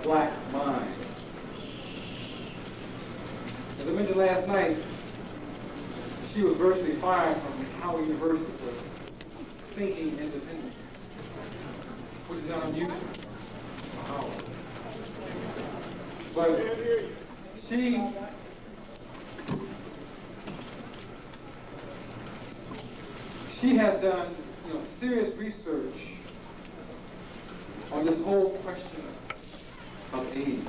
black mind. As I mentioned last night, she was virtually fired from Howard University for thinking independently, which is not unusual for Howard. But she has done, serious research on this whole question of AIDS.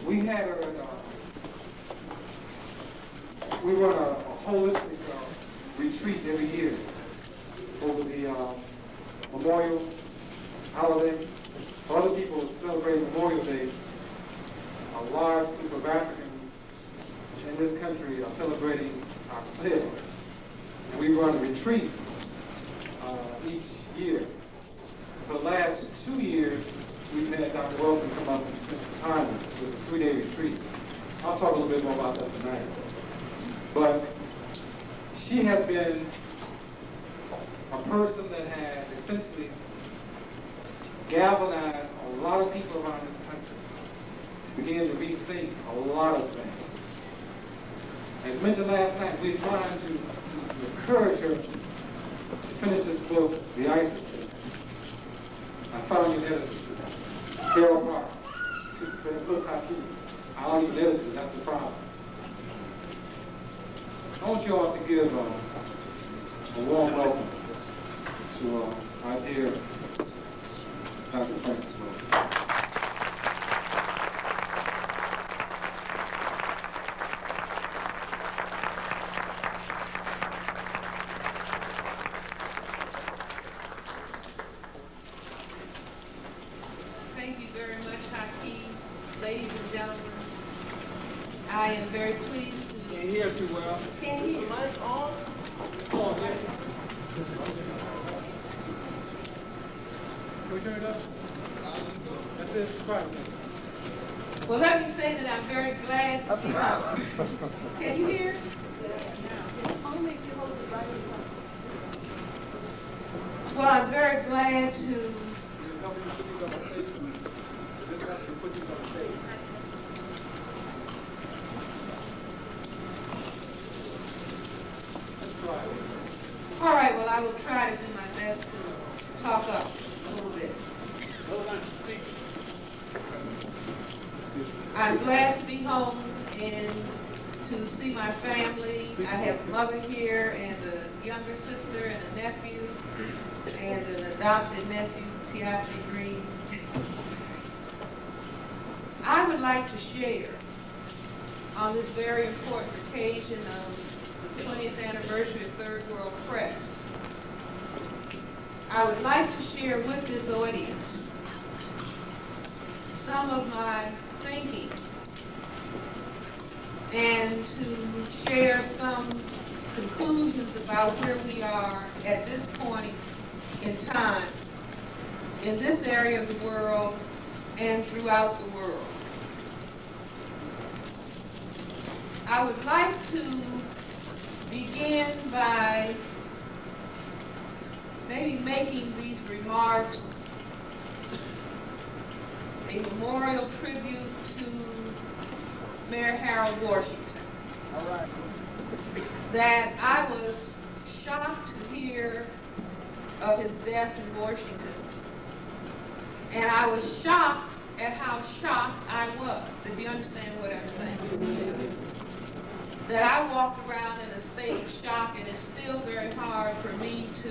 We had her we run a holistic retreat every year over the Memorial holiday. Other people celebrate Memorial Day. A large group of Africans in this country are celebrating our split. And we run a retreat each year. For the last 2 years, we've had Dr. Welsing come up and spend some time with us. It's a 3-day retreat. I'll talk a little bit more about that tonight. But she has been a person that has essentially galvanized a lot of people around this country to begin to rethink a lot of things. As mentioned last night, we're trying to encourage her to finish this book, The ISIS Case. I found you editor, Carol Parks. She said, look how cute. I don't even edit it, that's the problem. I want you all to give a warm welcome to our dear Dr. Frances. Thank you very much, Hakeem. Ladies and gentlemen, I am very pleased to... Can't hear too well. Can't hear. The lights on? On, yeah. Can we turn it up? That's it, quiet. Well, let me say that I'm very glad to be home. Can you hear? Only if you hold it right in front. Well, I'm very glad to... All right, well, I will try to do my best to talk up a little bit. I'm glad to be home and to see my family. I have a mother here and a younger sister and a nephew and an adopted nephew, Tiafni Green. I would like to share on this very important occasion of the 20th anniversary of Third World CRESS. I would like to share with this audience some of my thinking and to share some conclusions about where we are at this point in time in this area of the world and throughout the world. I would like to begin by maybe making these remarks a memorial tribute to Mayor Harold Washington. All right. That I was shocked to hear of his death in Washington. And I was shocked at how shocked I was, if you understand what I'm saying. That I walked around in a state of shock, and it's still very hard for me to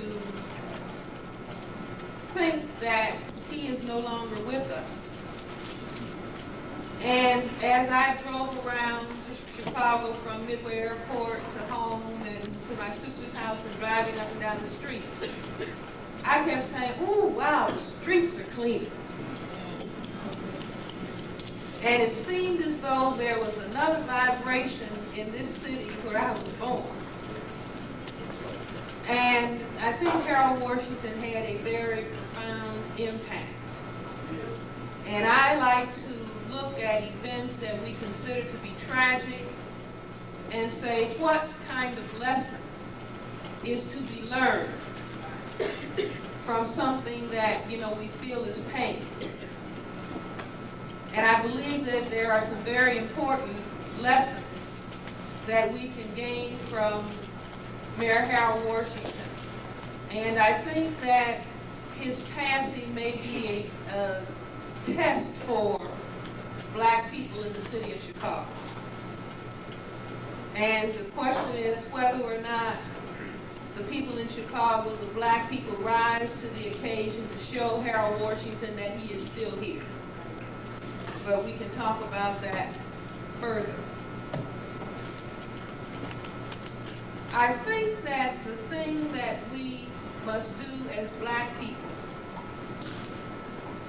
think that he is no longer with us. And as I drove around Chicago from Midway Airport to home and to my sister's house and driving up and down the streets, I kept saying, "Oh, wow, the streets are clean." And it seemed as though there was another vibration in this city where I was born. And I think Harold Washington had a very profound impact. And I like to look at events that we consider to be tragic and say, what kind of lesson is to be learned from something that, we feel is pain? And I believe that there are some very important lessons that we can gain from Mayor Harold Washington. And I think that his passing may be a test for black people in the city of Chicago. And the question is whether or not the people in Chicago, the black people, rise to the occasion to show Harold Washington that he is still here. But we can talk about that further. I think that the thing that we must do as black people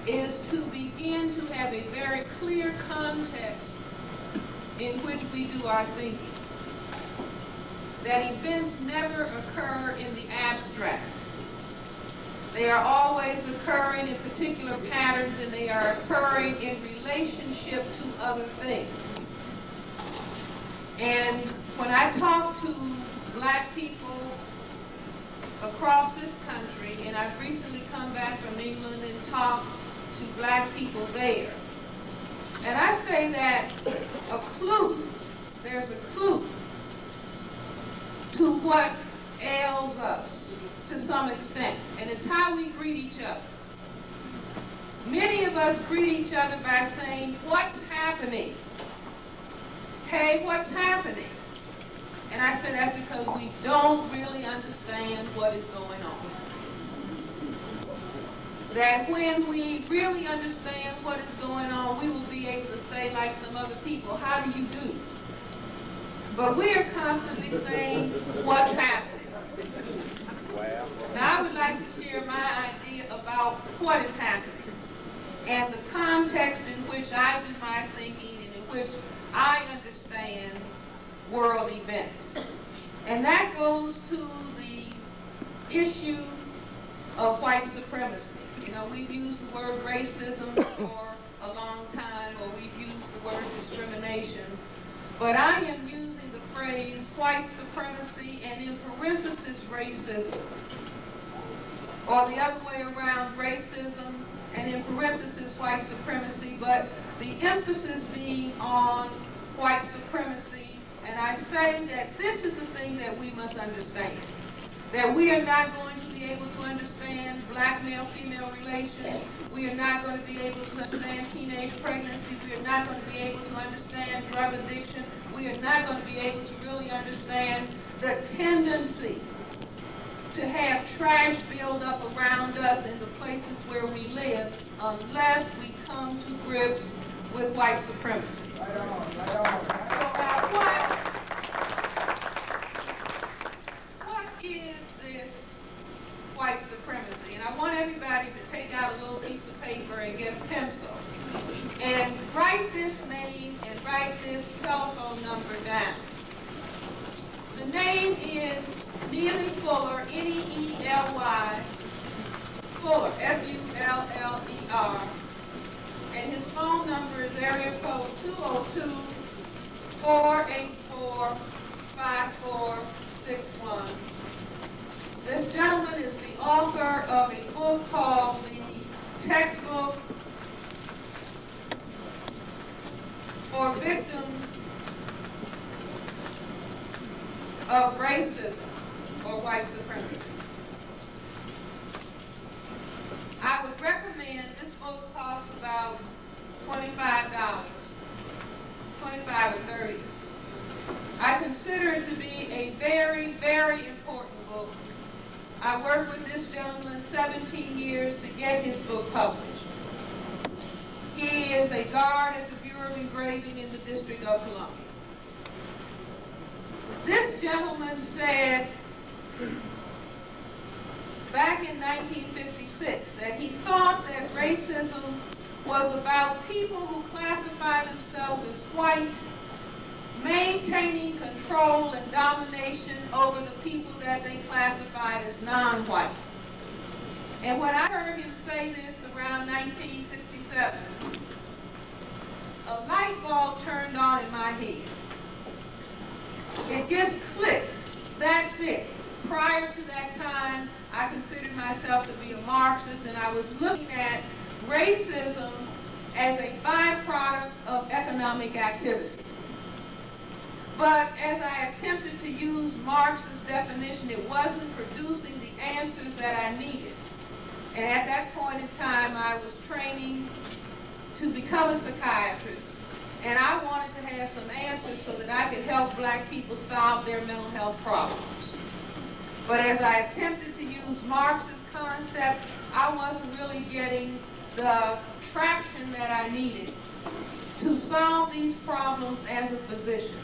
is to begin to have a very clear context in which we do our thinking. That events never occur in the abstract. They are always occurring in particular patterns, and they are occurring in relationship to other things. And when I talk to black people across this country, and I've recently come back from England and talked to black people there, and I say that there's a clue to what ails us to some extent, and it's how we greet each other. Many of us greet each other by saying, "What's happening? Hey, what's happening?" And I say that's because we don't really understand what is going on. That when we really understand what is going on, we will be able to say, like some other people, "How do you do?" But we are constantly saying, "What's happening?" Now, I would like to share my idea about what is happening and the context in which I do my thinking and in which I understand world events. And that goes to the issue of white supremacy. You know, we've used the word racism for a long time, or we've used the word discrimination. But I am using the phrase white supremacy and in parenthesis racism. Or the other way around, racism and in parenthesis white supremacy, but the emphasis being on white supremacy. And I say that this is the thing that we must understand. That we are not going to be able to understand black male-female relations. We are not going to be able to understand teenage pregnancy. We are not going to be able to understand drug addiction. We are not going to be able to really understand the tendency to have trash build up around us in the places where we live unless we come to grips with white supremacy. Right on, right on. So what is this white supremacy? And I want everybody to take out a little piece of paper and get a pencil and write this name and write this telephone number down. The name is Neely Fuller, N-E-E-L-Y, Fuller, F-U-L-L-E-R, and his phone number is area code 202-484-5461. This gentleman is the author of a book called The Textbook for Victims of Racism or White Supremacy. I would recommend, this book costs about $25, $25 or $30. I consider it to be a very, very important book. I worked with this gentleman 17 years to get his book published. He is a guard at the Bureau of Engraving in the District of Columbia. This gentleman said back in 1956 that he thought that racism was about people who classify themselves as white maintaining control and domination over the people that they classified as non-white. And when I heard him say this around 1967, a light bulb turned on in my head. It just clicked. That's it. Prior to that time, I considered myself to be a Marxist, and I was looking at racism as a byproduct of economic activity. But as I attempted to use Marx's definition, it wasn't producing the answers that I needed. And at that point in time, I was training to become a psychiatrist, and I wanted to have some answers so that I could help black people solve their mental health problems. But as I attempted to use Marx's concept, I wasn't really getting the traction that I needed to solve these problems as a physician.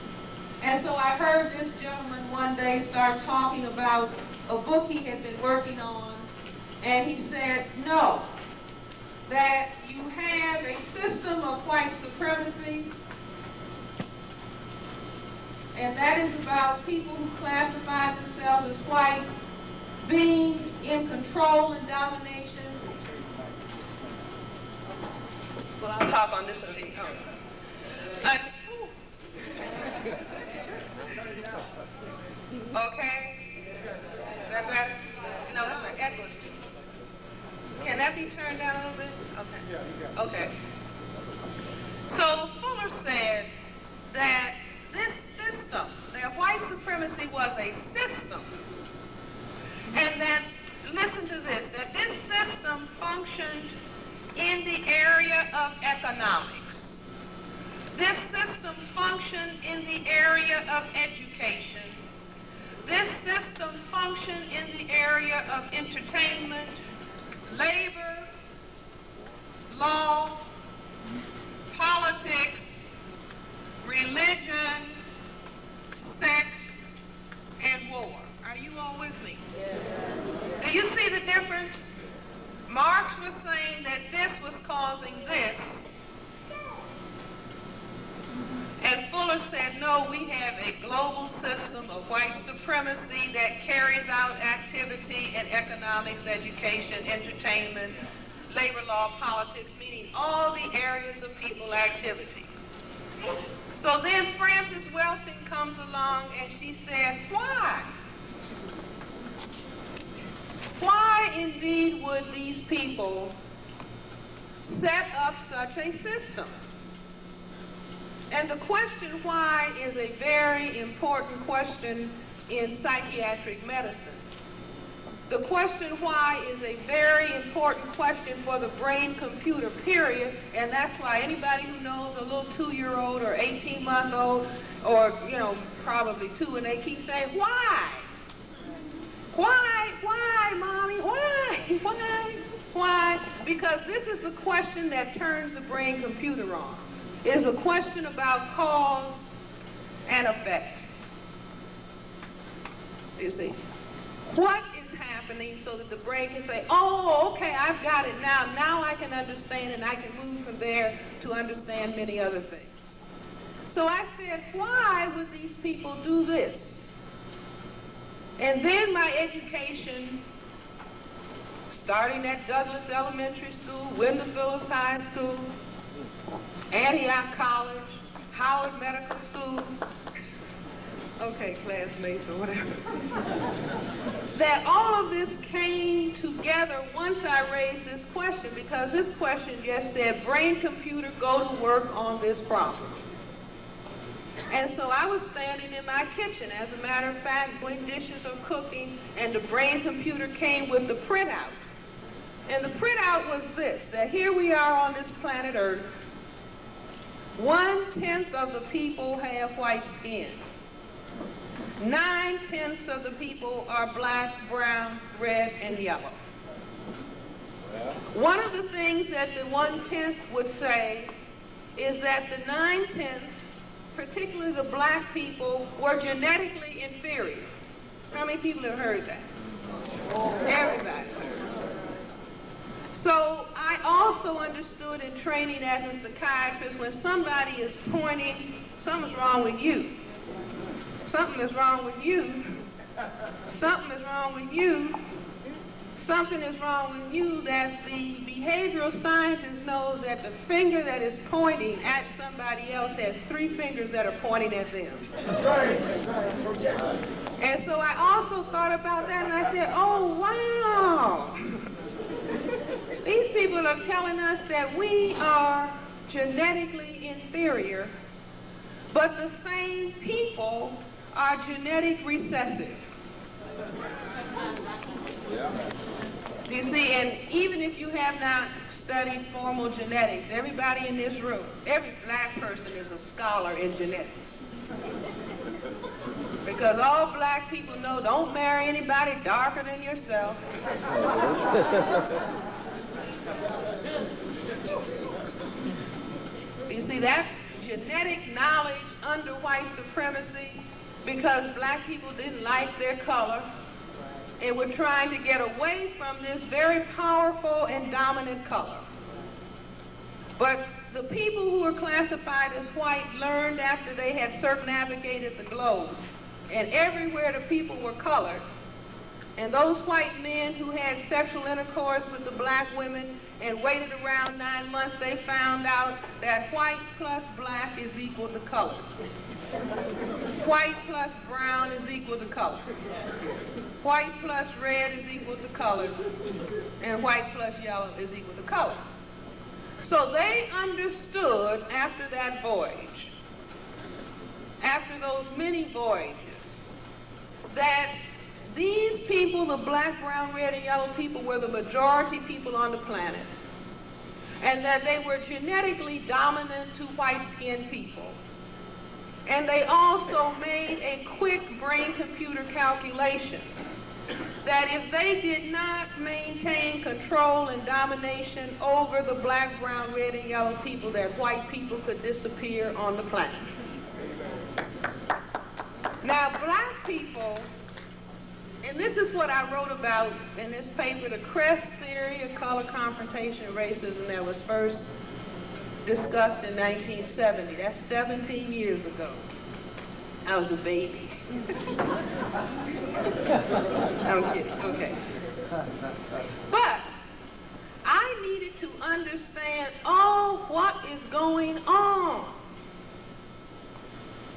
And so I heard this gentleman one day start talking about a book he had been working on, and he said, no, that you have a system of white supremacy, and that is about people who classify themselves as white being in control and domination. Well, I'll talk on this one. Okay? Is that better? No, that's an echo. Can that be turned down a little bit? Okay. Okay. So Fuller said that this system, that white supremacy was a system, and that, listen to this, that this system functioned in the area of economics. This system functioned in the area of education. This system functioned in the area of entertainment, labor, law, politics, religion, sex, and war. Are you all with me? Do you see the difference? Marx was saying that this was causing this, and Fuller said, no, we have a global system of white supremacy that carries out activity in economics, education, entertainment, labor law, politics, meaning all the areas of people activity. So then Frances Welsing comes along and she said, why? Why indeed would these people set up such a system? And the question why is a very important question in psychiatric medicine. The question why is a very important question for the brain-computer period, and that's why anybody who knows a little 2-year-old or 18-month-old, or, you know, probably 2, and they keep saying, why? Why, Mommy? Why? Because this is the question that turns the brain-computer on. It is a question about cause and effect. You see? What is happening so that the brain can say, oh, okay, I've got it now. Now I can understand, and I can move from there to understand many other things. So I said, why would these people do this? And then my education, starting at Douglas Elementary School, Wyndham Phillips High School, Antioch College, Howard Medical School, okay, classmates or whatever, that all of this came together once I raised this question, because this question just said, brain-computer, go to work on this problem. And so I was standing in my kitchen, as a matter of fact, doing dishes or cooking, and the brain-computer came with the printout. And the printout was this, that here we are on this planet Earth, 1/10 of the people have white skin. 9/10 of the people are black, brown, red, and yellow. One of the things that the 1/10 would say is that the 9/10, particularly the black people, were genetically inferior. How many people have heard that? Everybody. So I also understood in training as a psychiatrist, when somebody is pointing, something's wrong with you. Something is wrong with you. Something is wrong with you. Something is wrong with you, that the behavioral scientist knows that the finger that is pointing at somebody else has 3 fingers that are pointing at them. And so I also thought about that, and I said, oh, wow. These people people are telling us that we are genetically inferior, but the same people are genetic recessive. You see, and even if you have not studied formal genetics, everybody in this room, every black person is a scholar in genetics. Because all black people know, don't marry anybody darker than yourself. You see, that's genetic knowledge under white supremacy, because black people didn't like their color and were trying to get away from this very powerful and dominant color. But the people who were classified as white learned after they had circumnavigated the globe, and everywhere the people were colored, and those white men who had sexual intercourse with the black women and waited around 9 months, they found out that white plus black is equal to color. White plus brown is equal to color. White plus red is equal to color. And white plus yellow is equal to color. So they understood after that voyage, after those many voyages, that these people, the black, brown, red, and yellow people, were the majority people on the planet, and that they were genetically dominant to white-skinned people. And they also made a quick brain-computer calculation that if they did not maintain control and domination over the black, brown, red, and yellow people, that white people could disappear on the planet. Now, black people, and this is what I wrote about in this paper, the CRESS theory of color confrontation racism, that was first discussed in 1970. That's 17 years ago. I was a baby. I'm kidding, okay. But I needed to understand what is going on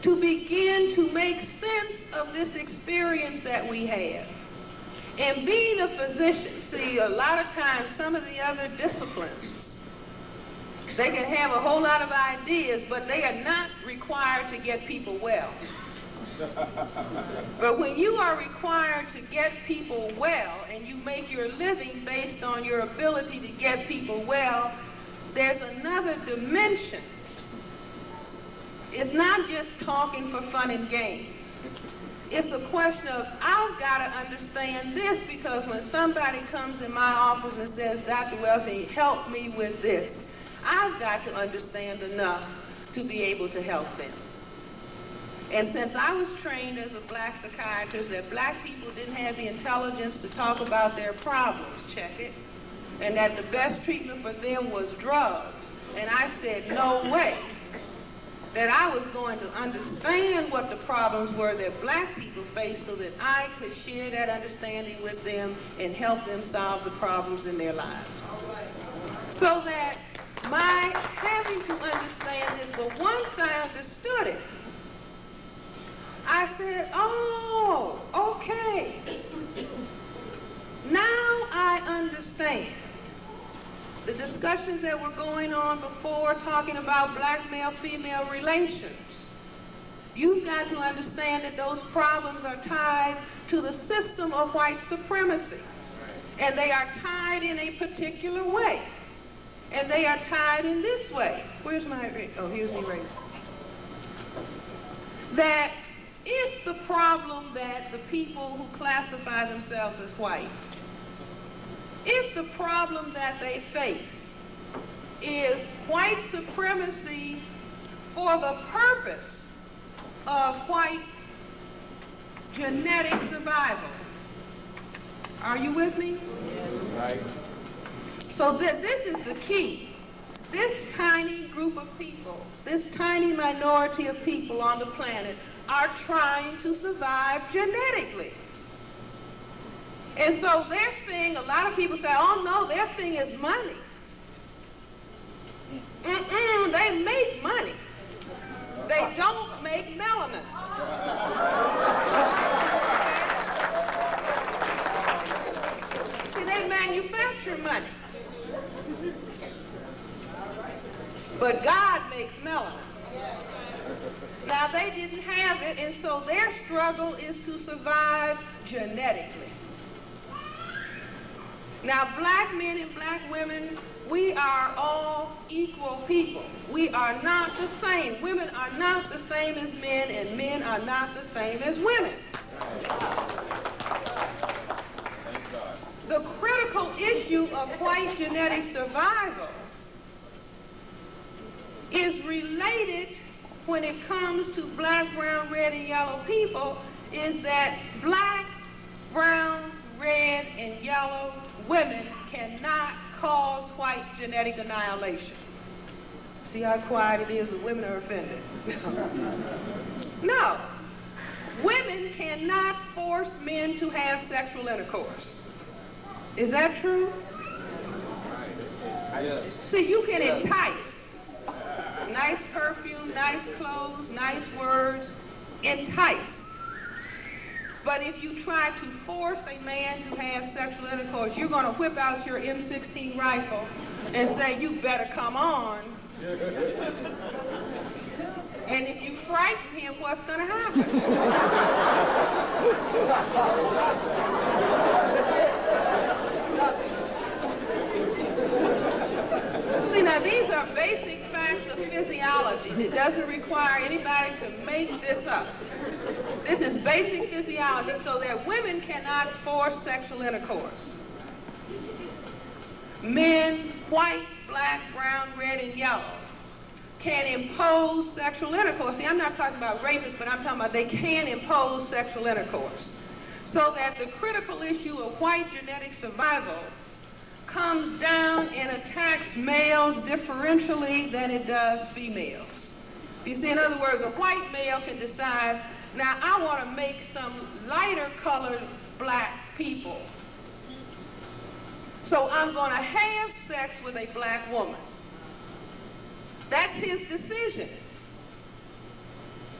to begin to make sense of this experience that we have. And being a physician, see, a lot of times some of the other disciplines, they can have a whole lot of ideas, but they are not required to get people well. But when you are required to get people well, and you make your living based on your ability to get people well, there's another dimension. It's not just talking for fun and games. It's a question of, I've got to understand this, because when somebody comes in my office and says, Dr. Welsing, help me with this, I've got to understand enough to be able to help them. And since I was trained as a black psychiatrist that black people didn't have the intelligence to talk about their problems, check it, and that the best treatment for them was drugs, and I said, no way, that I was going to understand what the problems were that black people faced so that I could share that understanding with them and help them solve the problems in their lives. So that my having to understand this, but once I understood it, I said, oh, okay. Now I understand. The discussions that were going on before talking about black male-female relations, you've got to understand that those problems are tied to the system of white supremacy. And they are tied in a particular way. And they are tied in this way. Where's my, oh, here's the eraser. That if the problem that the people who classify themselves as white, if the problem that they face is white supremacy for the purpose of white genetic survival, are you with me? Right. So this is the key. This tiny group of people, this tiny minority of people on the planet are trying to survive genetically. And so their thing, a lot of people say, oh no, their thing is money. They make money. They don't make melanin. See, they manufacture money. But God makes melanin. Now, they didn't have it, and so their struggle is to survive genetically. Now, black men and black women, we are all equal people. We are not the same. Women are not the same as men, and men are not the same as women. The critical issue of white genetic survival is related when it comes to black, brown, red, and yellow people, is that black, brown, red, and yellow women cannot cause white genetic annihilation. See how quiet it is? The women are offended. No. Women cannot force men to have sexual intercourse. Is that true? See, you can entice. Nice perfume, nice clothes, nice words, entice. But if you try to force a man to have sexual intercourse, you're going to whip out your M16 rifle and say, you better come on. And if you frighten him, what's going to happen? See, now these are basic facts of physiology. It doesn't require anybody to make this up. This is basic physiology, so that women cannot force sexual intercourse. Men, white, black, brown, red, and yellow, can impose sexual intercourse. See, I'm not talking about rapists, but I'm talking about they can impose sexual intercourse. So that the critical issue of white genetic survival comes down and attacks males differentially than it does females. You see, in other words, a white male can decide, now I want to make some lighter colored black people. So I'm going to have sex with a black woman. That's his decision.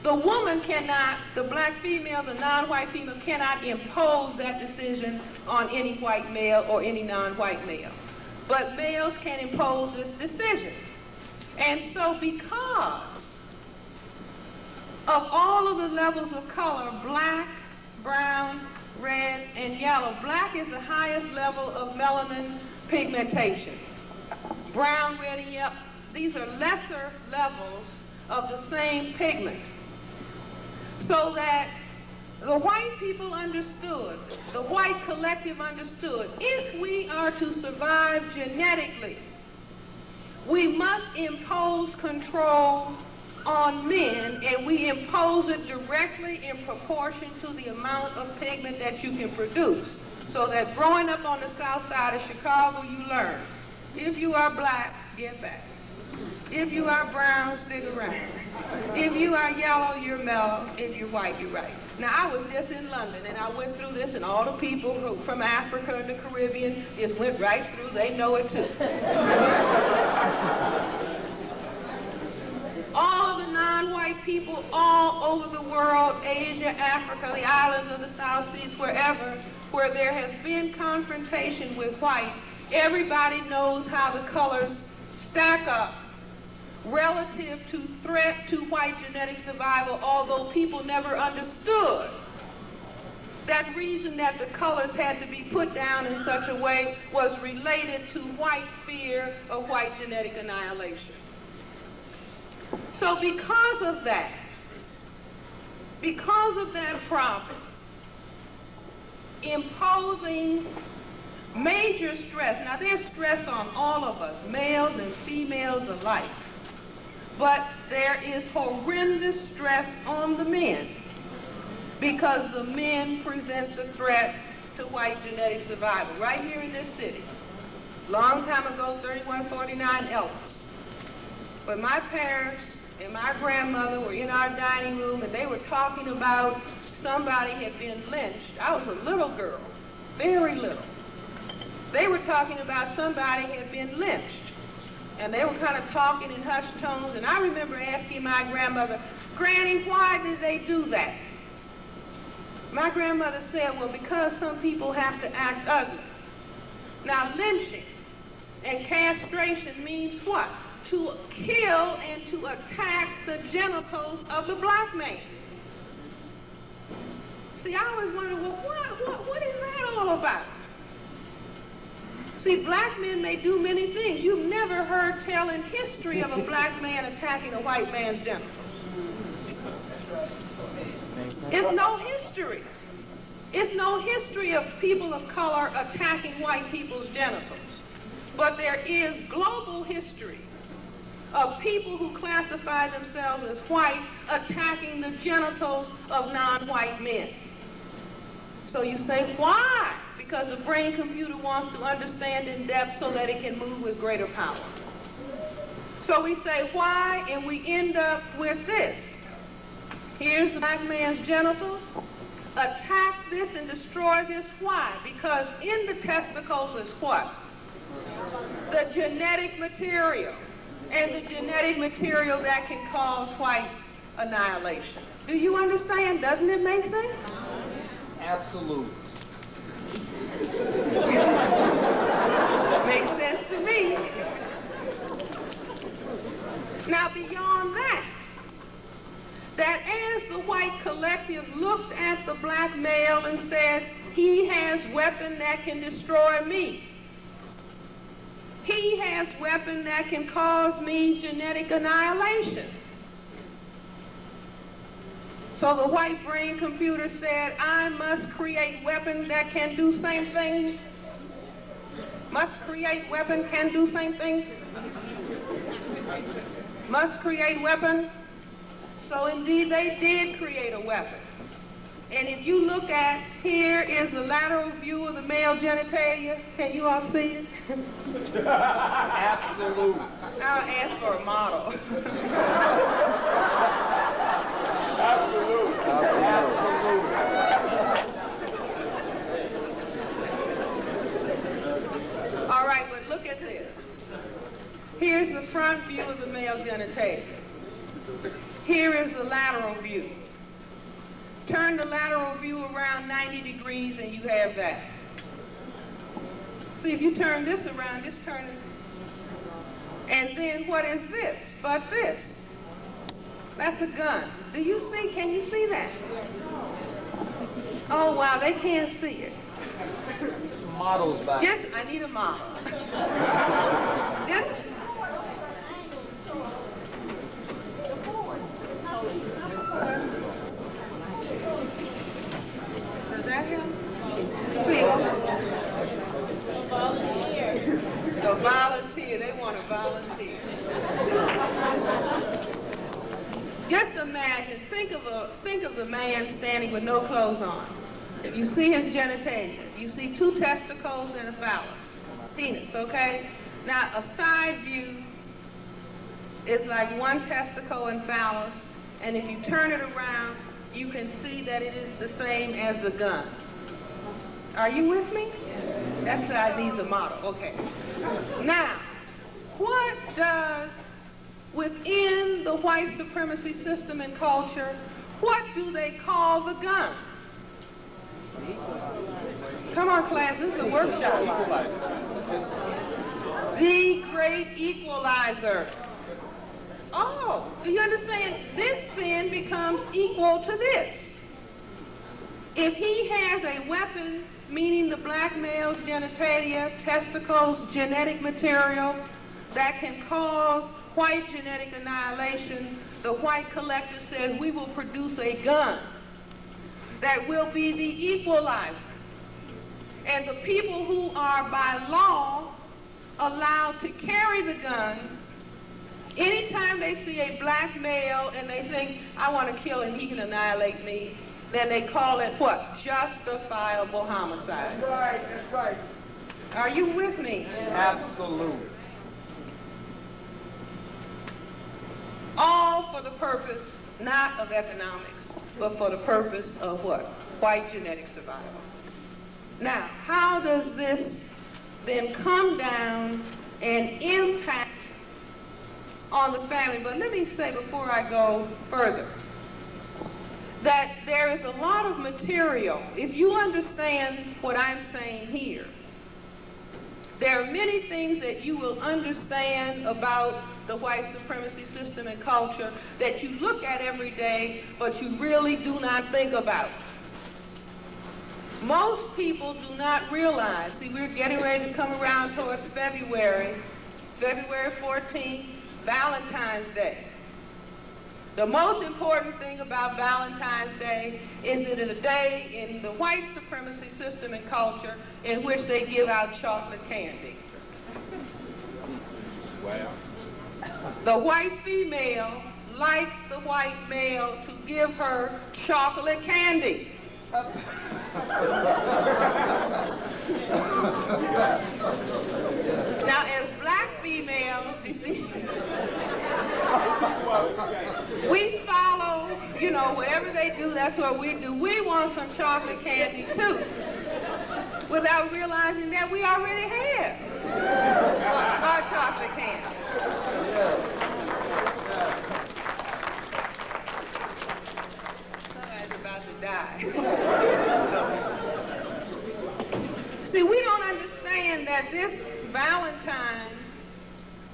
The woman cannot, the black female, the non-white female cannot impose that decision on any white male or any non-white male. But males can impose this decision. And so because of all of the levels of color, black, brown, red, and yellow, black is the highest level of melanin pigmentation. Brown, red, and yellow, these are lesser levels of the same pigment. So that the white people understood, the white collective understood, if we are to survive genetically, we must impose control on men, and we impose it directly in proportion to the amount of pigment that you can produce. So that growing up on the south side of Chicago, you learn, if you are black, get back. If you are brown, stick around. If you are yellow, you're mellow. If you're white, you're right. Now, I was just in London, and I went through this, and all the people who, from Africa and the Caribbean just went right through. They know it, too. All of the non-white people all over the world, Asia, Africa, the islands of the South Seas, wherever, where there has been confrontation with white, everybody knows how the colors stack up relative to threat to white genetic survival, although people never understood that reason that the colors had to be put down in such a way was related to white fear of white genetic annihilation. So because of that problem, imposing major stress, now there's stress on all of us, males and females alike, but there is horrendous stress on the men because the men present the threat to white genetic survival. Right here in this city, long time ago, 3149 Elvis. But my parents and my grandmother were in our dining room, and they were talking about somebody had been lynched. I was a little girl, very little. They were talking about somebody had been lynched. And they were kind of talking in hushed tones, and I remember asking my grandmother, Granny, why did they do that? My grandmother said, well, because some people have to act ugly. Now, lynching and castration means what? to kill and to attack the genitals of the black man. See, I always wonder, well, what is that all about? See, black men may do many things. You've never heard tell in history of a black man attacking a white man's genitals. It's no history. It's no history of people of color attacking white people's genitals. But there is global history of people who classify themselves as white attacking the genitals of non-white men. So you say, why? Because the brain computer wants to understand in depth so that it can move with greater power. So we say, why? And we end up with this. Here's the black man's genitals. Attack this and destroy this. Why? Because in the testicles is what? The genetic material. And the genetic material that can cause white annihilation. Do you understand? Doesn't it make sense? Absolutely. Makes sense to me. Now beyond that as the white collective looked at the black male and says, he has weapon that can destroy me. He has weapon that can cause me genetic annihilation. So the white brain computer said, I must create weapons that can do same thing. Must create weapon, can do same thing. Must create weapon. So indeed they did create a weapon. And if you look at, here is the lateral view of the male genitalia. Can you all see it? Absolutely. I'll ask for a model. Absolutely. Absolutely. All right, but look at this. Here's the front view of the male genitalia. Here is the lateral view. Turn the lateral view around 90 degrees and you have that. See, if you turn this around, just turn it. And then what is this but this? That's a gun. Do you see? Can you see that? Oh, wow, they can't see it. Some models back. Yes, I need a model. Yes. Does that help? See? A volunteer. They want a volunteer. Just imagine, think of the man standing with no clothes on. You see his genitalia. You see two testicles and a phallus. Penis, okay? Now, a side view is like one testicle and phallus, and if you turn it around, you can see that it is the same as the gun. Are you with me? That side needs a model, okay. Now, what does, within the white supremacy system and culture, what do they call the gun? Come on, class, this is a workshop. The great equalizer. Oh, do you understand? This then becomes equal to this. If he has a weapon, meaning the black male's genitalia, testicles, genetic material, that can cause white genetic annihilation, the white collective says we will produce a gun that will be the equalizer. And the people who are by law allowed to carry the gun, anytime they see a black male and they think, I want to kill him, he can annihilate me, then they call it what? Justifiable homicide. That's right, that's right. Are you with me? Absolutely. All for the purpose, not of economics, but for the purpose of what? White genetic survival. Now, how does this then come down and impact on the family? But let me say before I go further, that there is a lot of material. If you understand what I'm saying here, There are many things that you will understand about the white supremacy system and culture that you look at every day, but you really do not think about. Most people do not realize, see, we're getting ready to come around towards February 14th, Valentine's Day. The most important thing about Valentine's Day is it is a day in the white supremacy system and culture in which they give out chocolate candy. Wow. The white female likes the white male to give her chocolate candy. Now, as black females, you see, we follow, you know, whatever they do, that's what we do. We want some chocolate candy, too, without realizing that we already have our chocolate candy. Somebody's about to die. See, we don't understand that this Valentine,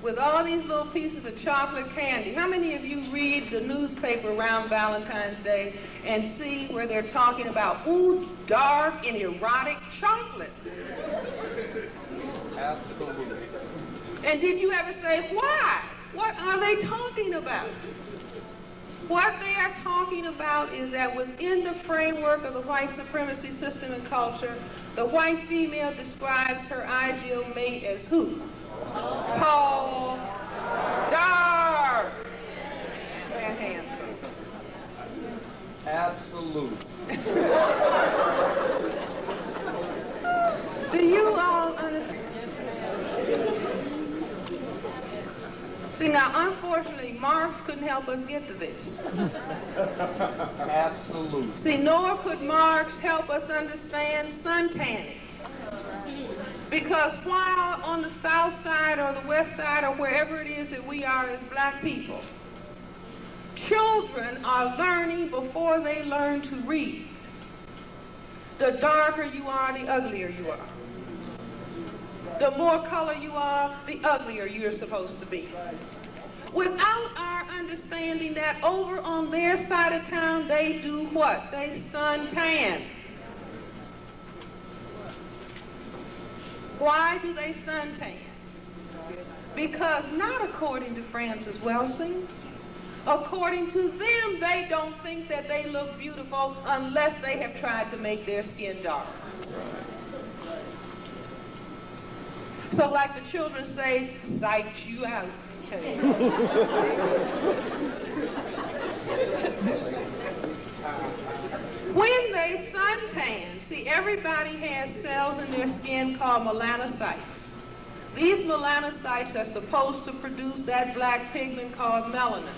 with all these little pieces of chocolate candy, how many of you read the newspaper around Valentine's Day and see where they're talking about, ooh, dark and erotic chocolate? Absolutely. And did you ever say, why? What are they talking about? What they are talking about is that within the framework of the white supremacy system and culture, the white female describes her ideal mate as who? Tall, dark, and handsome. Absolute. Do you all understand? See, now, unfortunately, Marx couldn't help us get to this. Absolute. See, nor could Marx help us understand suntanning. Because while on the south side or the west side or wherever it is that we are as black people, children are learning before they learn to read. The darker you are, the uglier you are. The more color you are, the uglier you're supposed to be. Without our understanding that over on their side of town, they do what? They suntan. Why do they suntan? Because not according to Frances Welsing. According to them, they don't think that they look beautiful unless they have tried to make their skin dark. So like the children say, psych you out. When they suntan, see, everybody has cells in their skin called melanocytes. These melanocytes are supposed to produce that black pigment called melanin.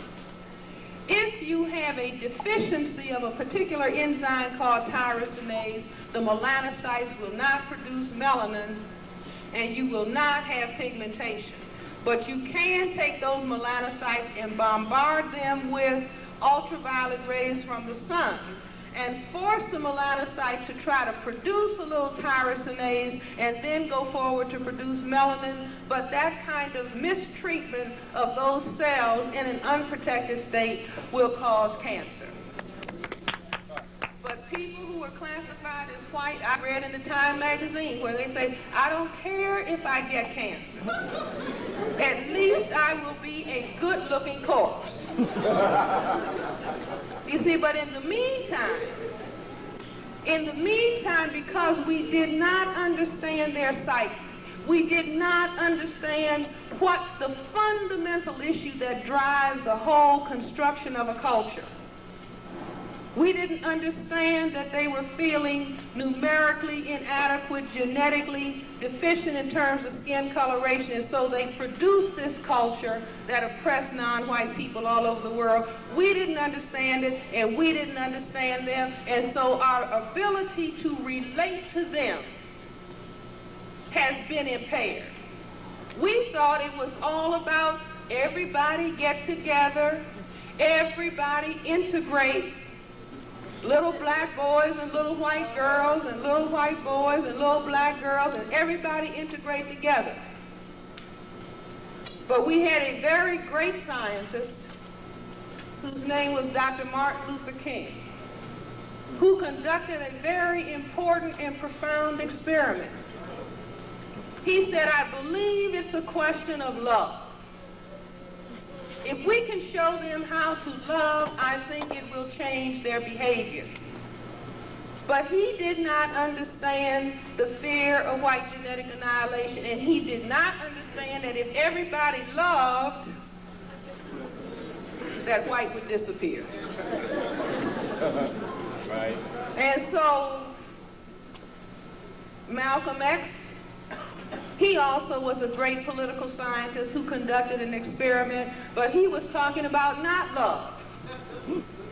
If you have a deficiency of a particular enzyme called tyrosinase, the melanocytes will not produce melanin and you will not have pigmentation. But you can take those melanocytes and bombard them with ultraviolet rays from the sun and force the melanocyte to try to produce a little tyrosinase and then go forward to produce melanin. But that kind of mistreatment of those cells in an unprotected state will cause cancer. But people who are classified as white, I read in the Time magazine where they say, I don't care if I get cancer. At least I will be a good-looking corpse. You see, but in the meantime, because we did not understand their psyche, we did not understand what the fundamental issue that drives the whole construction of a culture. We didn't understand that they were feeling numerically inadequate, genetically deficient in terms of skin coloration, and so they produced this culture that oppressed non-white people all over the world. We didn't understand it, and we didn't understand them, and so our ability to relate to them has been impaired. We thought it was all about everybody get together, everybody integrate, Little black boys and little white girls and little white boys and little black girls, and everybody integrate together. But we had a very great scientist whose name was Dr. Martin Luther King, who conducted a very important and profound experiment. He said, I believe it's a question of love. If we can show them how to love, I think it will change their behavior. But he did not understand the fear of white genetic annihilation, and he did not understand that if everybody loved, that white would disappear. Right. And so Malcolm X, he also was a great political scientist who conducted an experiment, but he was talking about not love.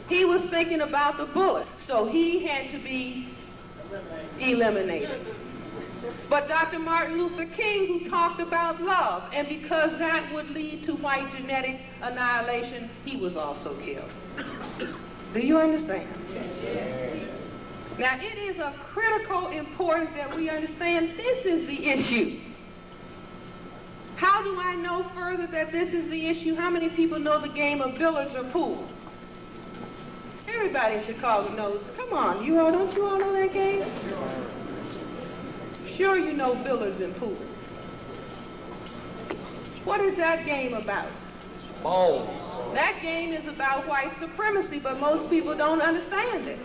He was thinking about the bullet, so he had to be eliminated. But Dr. Martin Luther King, who talked about love, and because that would lead to white genetic annihilation, he was also killed. Do you understand? Now, it is of critical importance that we understand this is the issue. How do I know further that this is the issue? How many people know the game of billiards or pool? Everybody in Chicago knows. Come on, you all, don't you all know that game? Sure you know billiards and pool. What is that game about? Balls. That game is about white supremacy, but most people don't understand it.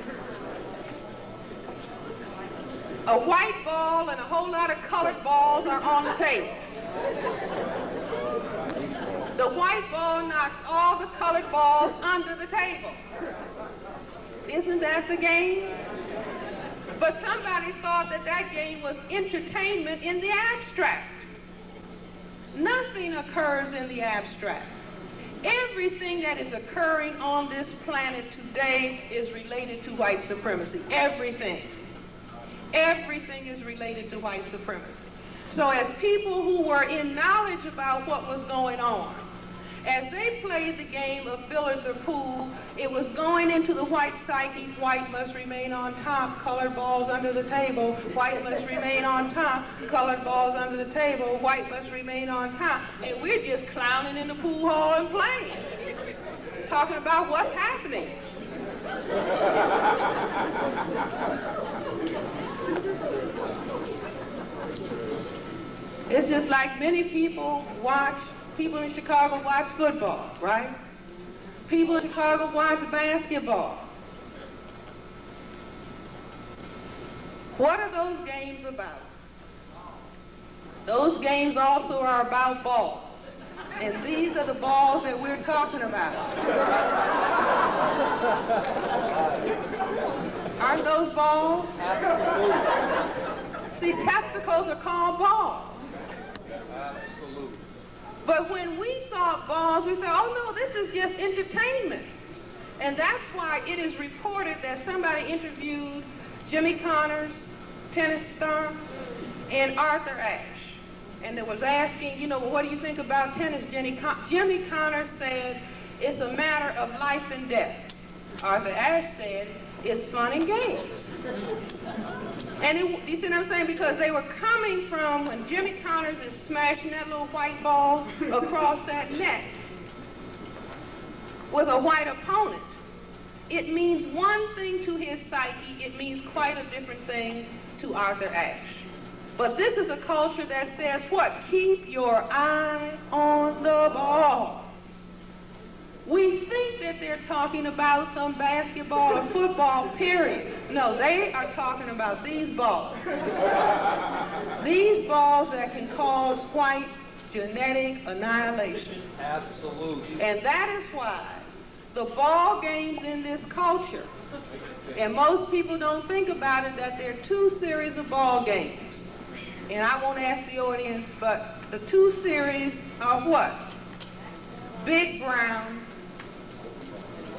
A white ball and a whole lot of colored balls are on the table. The white ball knocks all the colored balls under the table. Isn't that the game? But somebody thought that that game was entertainment in the abstract. Nothing occurs in the abstract. Everything that is occurring on this planet today is related to white supremacy. Everything. Everything is related to white supremacy. So as people who were in knowledge about what was going on, as they played the game of billiards or pool, it was going into the white psyche. White must remain on top, colored balls under the table. White must remain on top, colored balls under the table. White must remain on top. And we're just clowning in the pool hall and playing, talking about what's happening. It's just like many people in Chicago watch football, right? People in Chicago watch basketball. What are those games about? Those games also are about balls. And these are the balls that we're talking about. Aren't those balls? See, testicles are called balls. Absolutely. But when we thought balls, we said, oh no, this is just entertainment. And that's why it is reported that somebody interviewed Jimmy Connors, tennis star, and Arthur Ashe. And they was asking, well, what do you think about tennis, Jimmy Connors said, it's a matter of life and death. Arthur Ashe said, it's fun and games. And you see what I'm saying? Because they were coming from when Jimmy Connors is smashing that little white ball across that net with a white opponent. It means one thing to his psyche. It means quite a different thing to Arthur Ashe. But this is a culture that says what? Keep your eye on the ball. We think that they're talking about some basketball or football, period. No, they are talking about these balls. These balls that can cause white genetic annihilation. Absolutely. And that is why the ball games in this culture, and most people don't think about it, that there are two series of ball games. And I won't ask the audience, but the two series are what? Big brown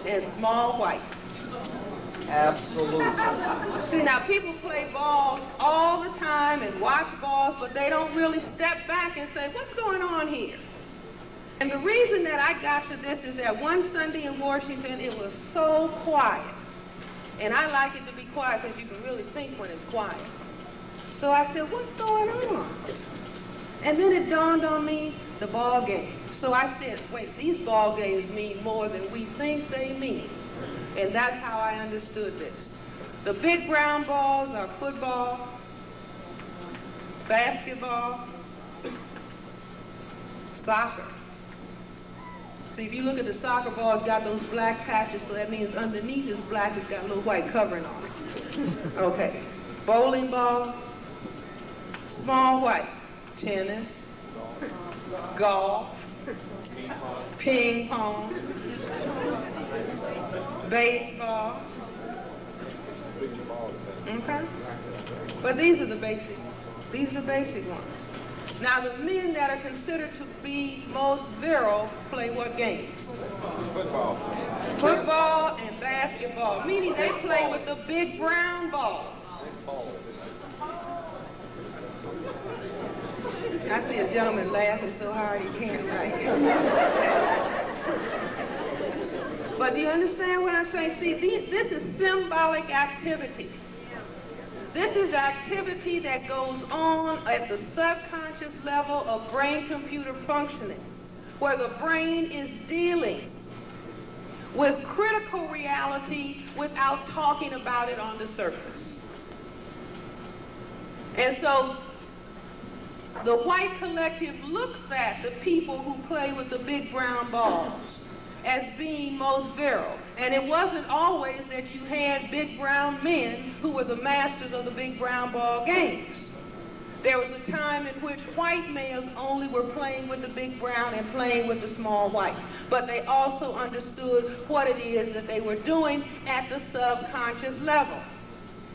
and small white. Absolutely. See, now people play balls all the time and watch balls, but they don't really step back and say, what's going on here? And the reason that I got to this is that one Sunday in Washington, it was so quiet. And I like it to be quiet because you can really think when it's quiet. So I said, what's going on? And then it dawned on me, the ball game. So I said, wait, these ball games mean more than we think they mean. And that's how I understood this. The big brown balls are football, basketball, soccer. See, if you look at the soccer ball, it's got those black patches, so that means underneath is black, it's got a little white covering on it. Okay. Bowling ball, small white, tennis, golf, ping pong, baseball. Okay? But these are the basic ones. Now, the men that are considered to be most virile play what games? Football. Football and basketball, meaning they play with the big brown balls. I see a gentleman laughing so hard he can't write. But do you understand what I'm saying? See, this is symbolic activity. This is activity that goes on at the subconscious level of brain-computer functioning, where the brain is dealing with critical reality without talking about it on the surface. And so the white collective looks at the people who play with the big brown balls as being most virile. And it wasn't always that you had big brown men who were the masters of the big brown ball games. There was a time in which white males only were playing with the big brown and playing with the small white. But they also understood what it is that they were doing at the subconscious level.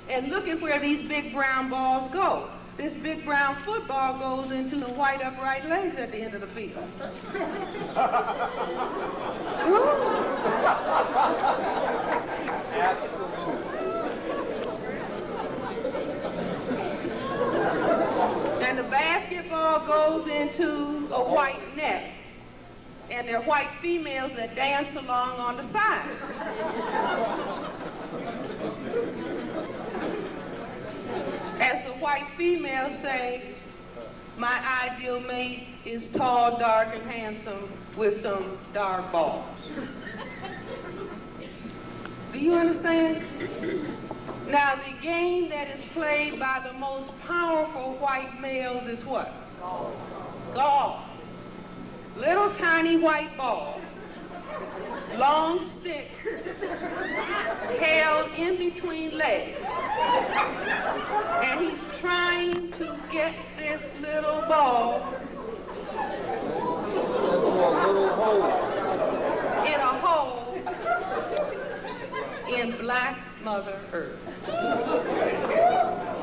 And look at where these big brown balls go. This big brown football goes into the white upright legs at the end of the field. And the basketball goes into a white net. And there are white females that dance along on the side. As the white females say, my ideal mate is tall, dark, and handsome with some dark balls. Do you understand? Now, the game that is played by the most powerful white males is what? Golf. Little tiny white ball, long stick, held in between legs. And he's trying to get this little ball in a hole in black Mother Earth.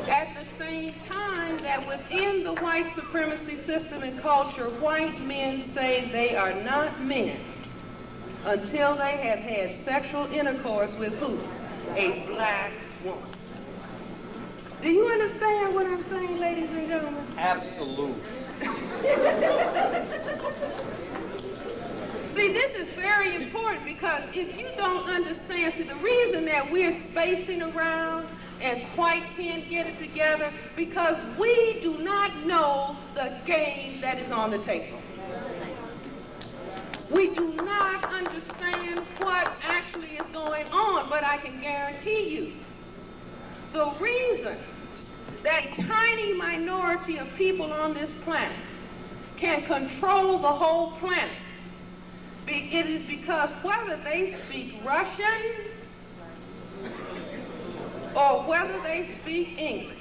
At the same time that within the white supremacy system and culture, white men say they are not men until they have had sexual intercourse with who? A black woman. Do you understand what I'm saying, ladies and gentlemen? Absolutely. See, this is very important because if you don't understand, see, the reason that we're spacing around and white can't get it together because we do not know the game that is on the table. We do not understand what actually is going on, but I can guarantee you the reason that a tiny minority of people on this planet can control the whole planet, it is because whether they speak Russian or whether they speak English,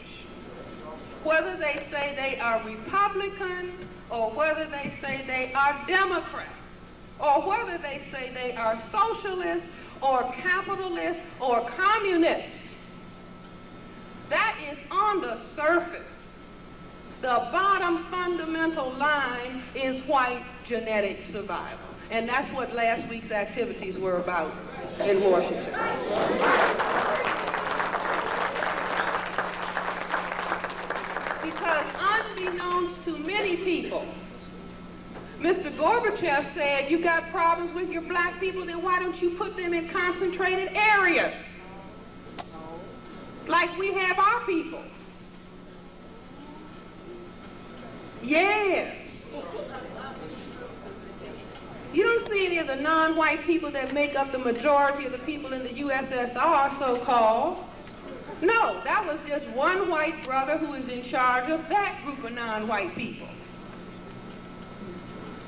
whether they say they are Republican or whether they say they are Democrat, or whether they say they are socialist or capitalist or communist, that is on the surface. The bottom fundamental line is white genetic survival. And that's what last week's activities were about in Washington. Because unbeknownst to many people, Mr. Gorbachev said, you got problems with your black people, then why don't you put them in concentrated areas? like we have our people. Yes. You don't see any of the non-white people that make up the majority of the people in the USSR, so-called. No, that was just one white brother who is in charge of that group of non-white people.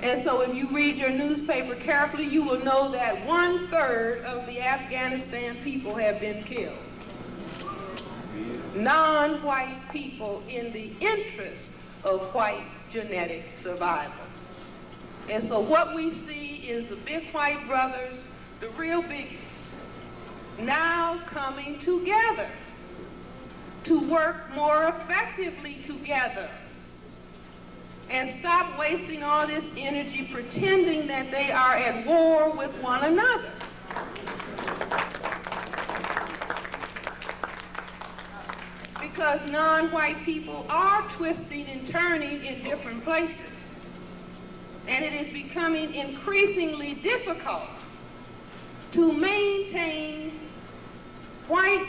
And so if you read your newspaper carefully, you will know that 1/3 of the Afghanistan people have been killed. Non-white people in the interest of white genetic survival. And so what we see is the big white brothers, the real biggies, now coming together to work more effectively together and stop wasting all this energy pretending that they are at war with one another. Because non-white people are twisting and turning in different places. And it is becoming increasingly difficult to maintain white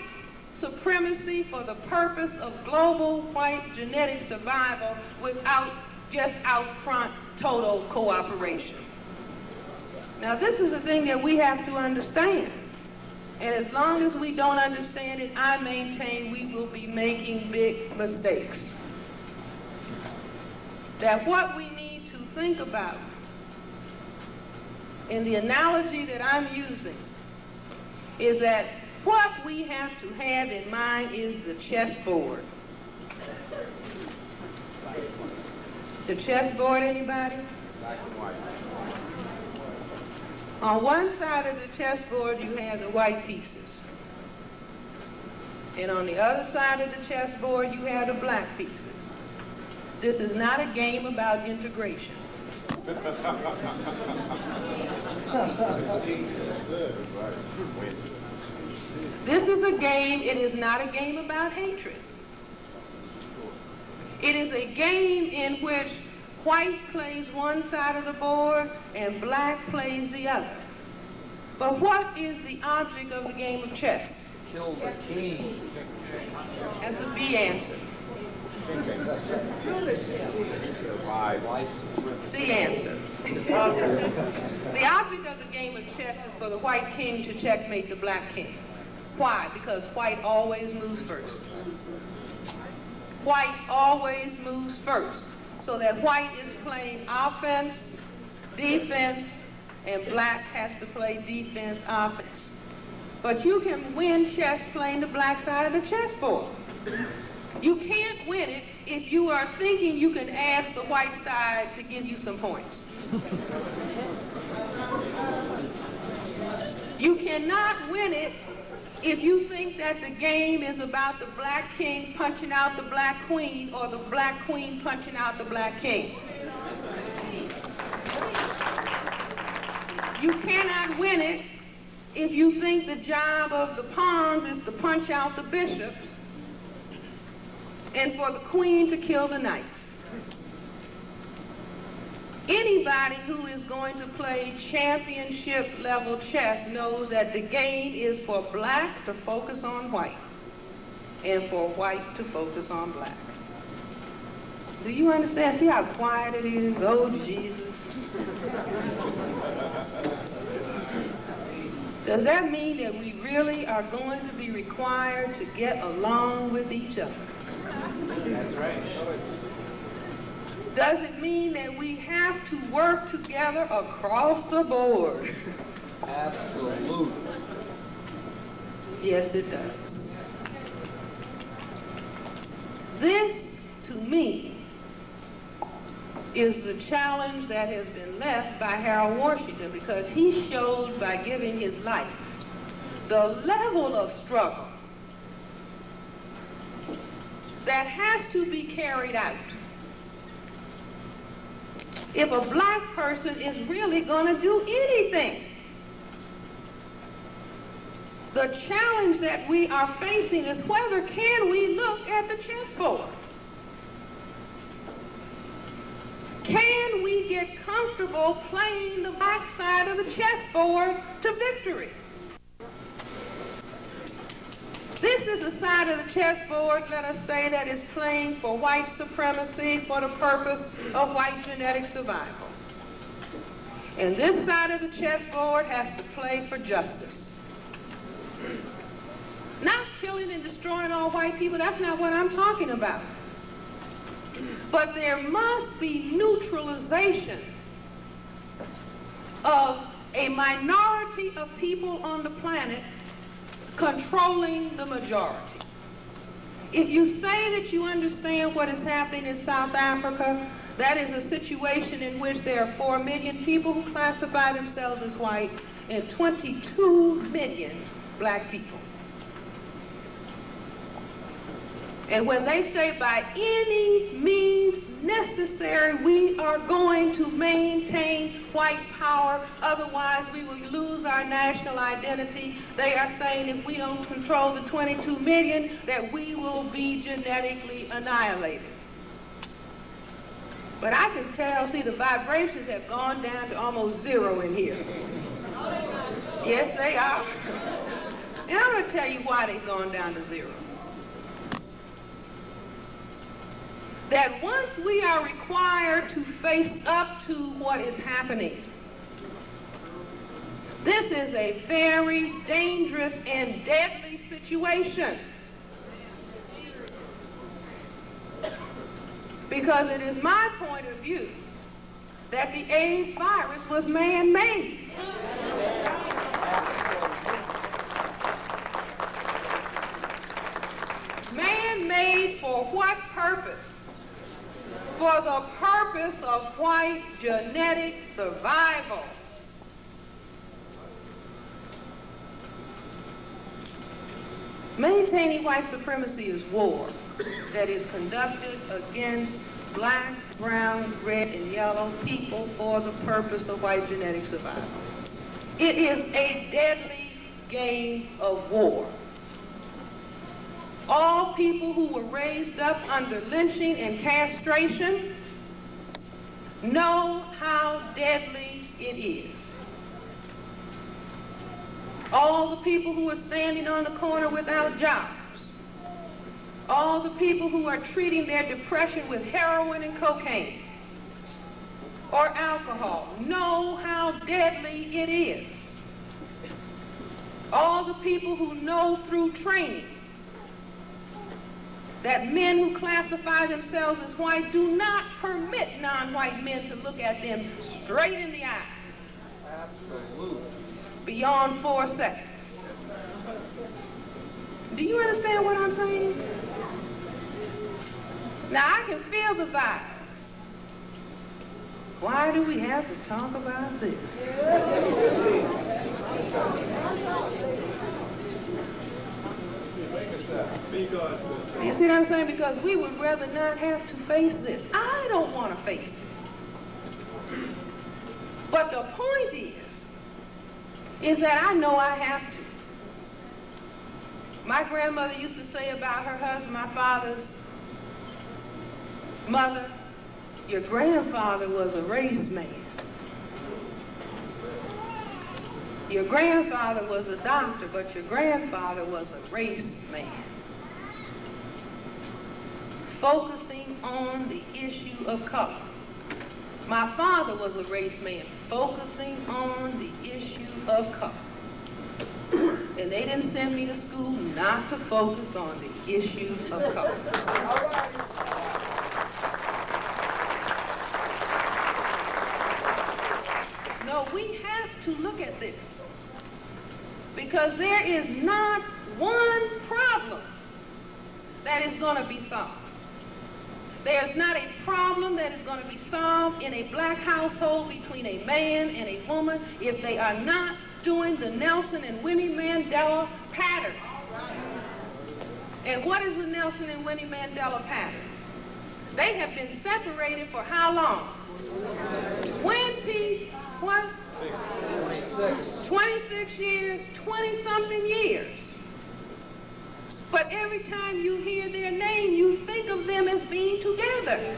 supremacy for the purpose of global white genetic survival without just out front total cooperation. Now this is a thing that we have to understand. And as long as we don't understand it, I maintain we will be making big mistakes. That what we need to think about in the analogy that I'm using is that what we have to have in mind is the chessboard. The chessboard, anybody? Black and white. On one side of the chessboard, you have the white pieces. And on the other side of the chessboard, you have the black pieces. This is not a game about integration. This is a game, it is not a game about hatred. It is a game in which white plays one side of the board and black plays the other. But what is the object of the game of chess? Kill the king. That's a B answer. C answer. The object of the game of chess is for the white king to checkmate the black king. Why? Because white always moves first. White always moves first. So that white is playing offense, defense, and black has to play defense, offense. But you can win chess playing the black side of the chessboard. You can't win it if you are thinking you can ask the white side to give you some points. You cannot win it if you think that the game is about the black king punching out the black queen or the black queen punching out the black king. You cannot win it if you think the job of the pawns is to punch out the bishops and for the queen to kill the knights. Anybody who is going to play championship level chess knows that the game is for black to focus on white and for white to focus on black. Do you understand? See how quiet it is? Oh, Jesus. Does that mean that we really are going to be required to get along with each other? That's right. Does it mean that we have to work together across the board? Absolutely. Yes, it does. This, to me, is the challenge that has been left by Harold Washington, because he showed by giving his life the level of struggle that has to be carried out if a black person is really going to do anything. The challenge that we are facing is whether can we look at the chessboard? Can we get comfortable playing the black side of the chessboard to victory? This is a side of the chessboard, let us say, that is playing for white supremacy for the purpose of white genetic survival. And this side of the chessboard has to play for justice. Not killing and destroying all white people, that's not what I'm talking about. But there must be neutralization of a minority of people on the planet controlling the majority. If you say that you understand what is happening in South Africa, that is a situation in which there are 4 million people who classify themselves as white and 22 million black people. And when they say by any means necessary we are going to maintain white power, otherwise we will lose our national identity, they are saying if we don't control the 22 million that we will be genetically annihilated. But I can tell, see, the vibrations have gone down to almost 0 in here. Yes, they are. And I'm going to tell you why they've gone down to 0. That once we are required to face up to what is happening, this is a very dangerous and deadly situation. Because it is my point of view that the AIDS virus was man-made. Man-made for what purpose? For the purpose of white genetic survival. Maintaining white supremacy is war that is conducted against black, brown, red, and yellow people for the purpose of white genetic survival. It is a deadly game of war. All people who were raised up under lynching and castration know how deadly it is. All the people who are standing on the corner without jobs, all the people who are treating their depression with heroin and cocaine or alcohol know how deadly it is. All the people who know through training that men who classify themselves as white do not permit non-white men to look at them straight in the eye. Absolutely. Beyond 4 seconds. Do you understand what I'm saying? Now I can feel the vibes. Why do we have to talk about this? You see what I'm saying? Because we would rather not have to face this. I don't want to face it. But the point is that I know I have to. My grandmother used to say about her husband, my father's mother, your grandfather was a race man. Your grandfather was a doctor, but your grandfather was a race man. Focusing on the issue of color. My father was a race man, focusing on the issue of color. And they didn't send me to school not to focus on the issue of color. No, we have to look at this. Because there is not one problem that is going to be solved. There's not a problem that is going to be solved in a black household between a man and a woman if they are not doing the Nelson and Winnie Mandela pattern. And what is the Nelson and Winnie Mandela pattern? They have been separated for how long? 26 years, 20-something years. But every time you hear their name, you think of them as being together.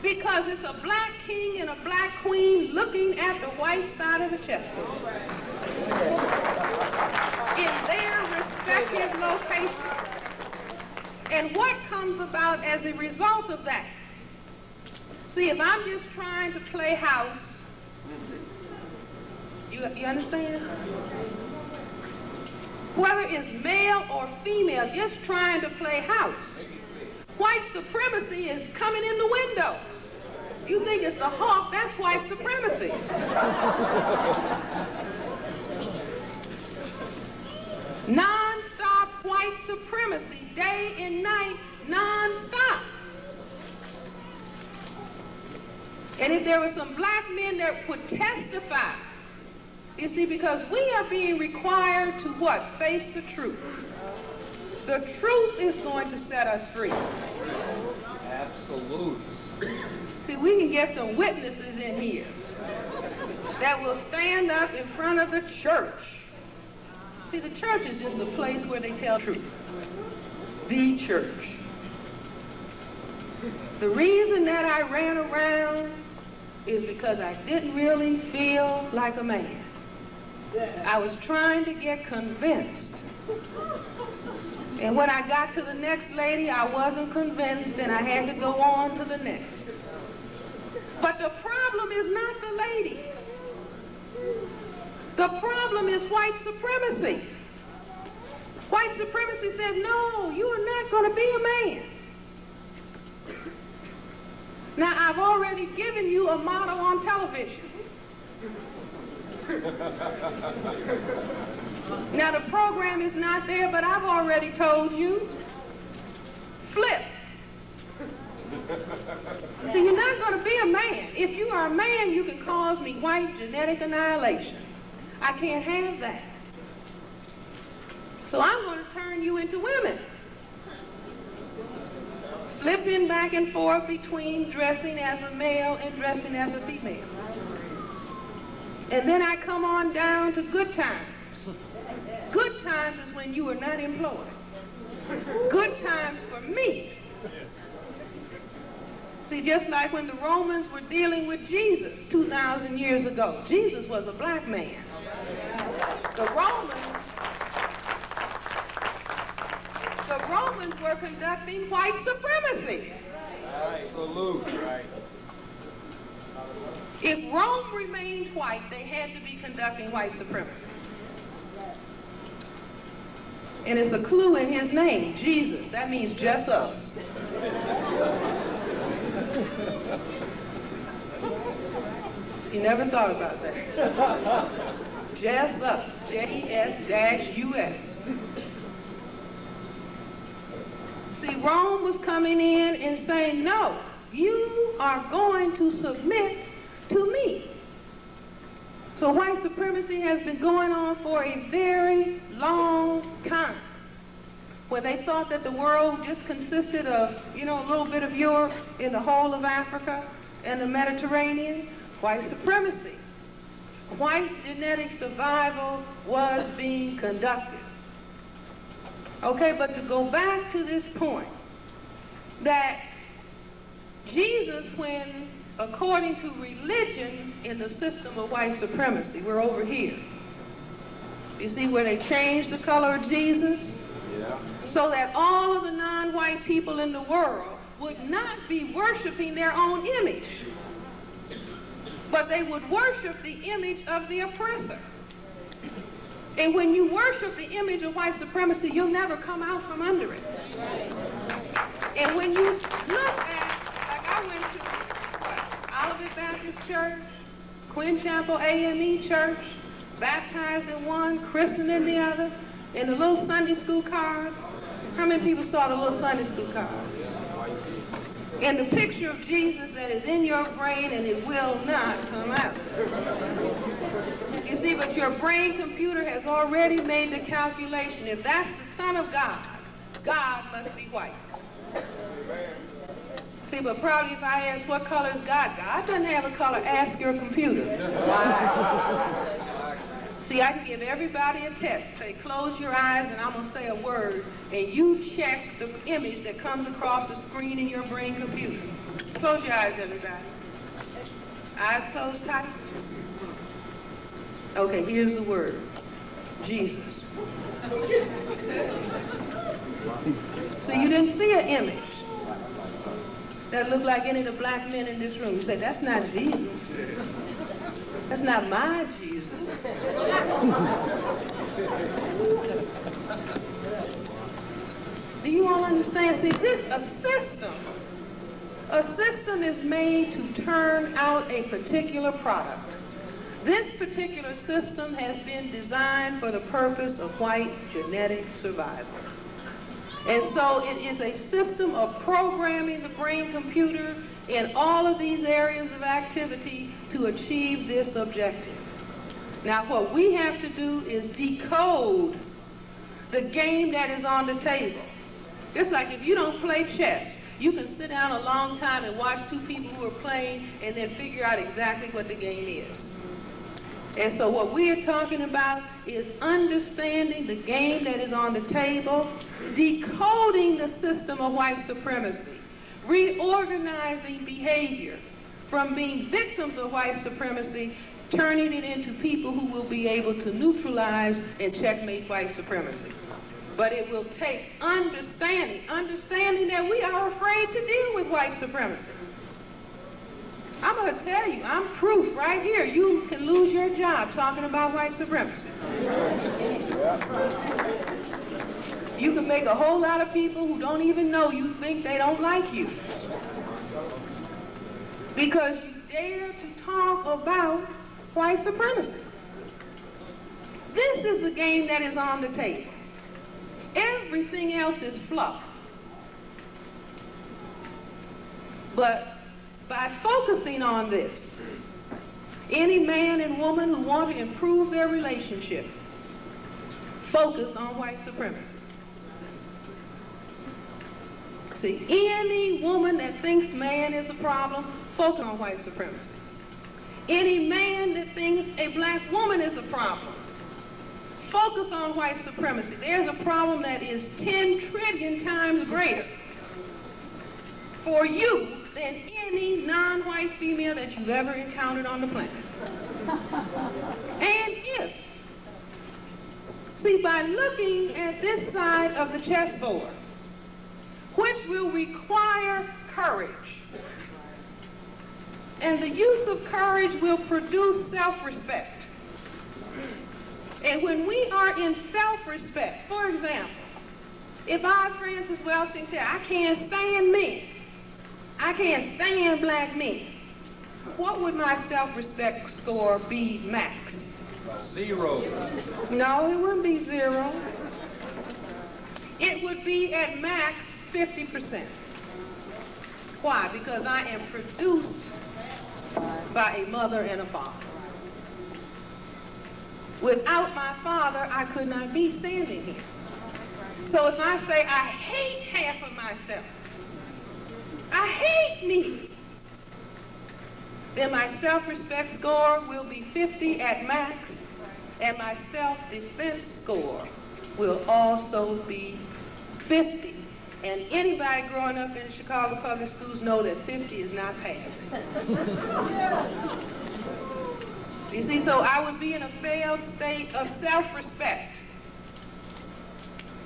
Because it's a black king and a black queen looking at the white side of the chessboard. In their respective locations. And what comes about as a result of that? See, if I'm just trying to play house, you understand? Whether it's male or female, just trying to play house, white supremacy is coming in the window. You think it's the hawk, that's white supremacy. Non-stop white supremacy, day and night, non-stop. And if there were some black men that would testify, you see, because we are being required to what? Face the truth. The truth is going to set us free. Absolutely. See, we can get some witnesses in here that will stand up in front of the church. See, the church is just a place where they tell truth. The church. The reason that I ran around is because I didn't really feel like a man. I was trying to get convinced. And when I got to the next lady, I wasn't convinced, and I had to go on to the next. But the problem is not the ladies. The problem is white supremacy. White supremacy says, no, you are not going to be a man. Now, I've already given you a model on television. Now, the program is not there, but I've already told you, flip. See, you're not going to be a man. If you are a man, you can cause me white genetic annihilation. I can't have that. So I'm going to turn you into women. Flipping back and forth between dressing as a male and dressing as a female. And then I come on down to good times. Good times is when you are not employed. Good times for me. See, just like when the Romans were dealing with Jesus 2,000 years ago, Jesus was a black man. The Romans were conducting white supremacy. Absolutely. Right. If Rome remained white, they had to be conducting white supremacy. And it's a clue in his name, Jesus. That means just us. You never thought about that. Just us. J-E-S-U-S. See, Rome was coming in and saying, no, you are going to submit to me. So white supremacy has been going on for a very long time. When they thought that the world just consisted of, you know, a little bit of Europe in the whole of Africa and the Mediterranean, white supremacy. White genetic survival was being conducted. Okay, but to go back to this point, that Jesus, when, according to religion in the system of white supremacy, we're over here. You see where they changed the color of Jesus? Yeah. So that all of the non-white people in the world would not be worshiping their own image, but they would worship the image of the oppressor. And when you worship the image of white supremacy, you'll never come out from under it. And when you look at, like I went to, Olivet Baptist Church, Quinn Chapel AME Church, baptized in one, christened in the other, in the little Sunday school cards. How many people saw the little Sunday school cards? And the picture of Jesus that is in your brain, and it will not come out. You see, but your brain computer has already made the calculation. If that's the Son of God, God must be white. See, but probably if I ask what color is God, God doesn't have a color. Ask your computer. See, I can give everybody a test. Say, close your eyes, and I'm going to say a word, and you check the image that comes across the screen in your brain computer. Close your eyes, everybody. Eyes closed tight. Okay, here's the word. Jesus. So you didn't see an image that looked like any of the black men in this room. You said, that's not Jesus. That's not my Jesus. Do you all understand? See, a system is made to turn out a particular product. This particular system has been designed for the purpose of white genetic survival. And so it is a system of programming the brain computer in all of these areas of activity to achieve this objective. Now what we have to do is decode the game that is on the table. It's like if you don't play chess, you can sit down a long time and watch two people who are playing and then figure out exactly what the game is. And so what we are talking about is understanding the game that is on the table, decoding the system of white supremacy, reorganizing behavior from being victims of white supremacy, turning it into people who will be able to neutralize and checkmate white supremacy. But it will take understanding that we are afraid to deal with white supremacy. I'm going to tell you, I'm proof right here. You can lose your job talking about white supremacy. You can make a whole lot of people who don't even know you think they don't like you. Because you dare to talk about white supremacy. This is the game that is on the table. Everything else is fluff. But by focusing on this, any man and woman who want to improve their relationship, focus on white supremacy. See, any woman that thinks man is a problem, focus on white supremacy. Any man that thinks a black woman is a problem, focus on white supremacy. There's a problem that is 10 trillion times greater for you than any non-white female that you've ever encountered on the planet. And see, by looking at this side of the chessboard, which will require courage, and the use of courage will produce self-respect. And when we are in self-respect, for example, if I, Frances Welsing, said, I can't stand men, I can't stand black men, what would my self-respect score be max? 0. No, it wouldn't be 0. It would be at max 50%. Why? Because I am produced by a mother and a father. Without my father, I could not be standing here. So if I say I hate half of myself, I hate me, then my self-respect score will be 50 at max, and my self-defense score will also be 50. And anybody growing up in Chicago public schools know that 50 is not passing. You see, so I would be in a failed state of self-respect.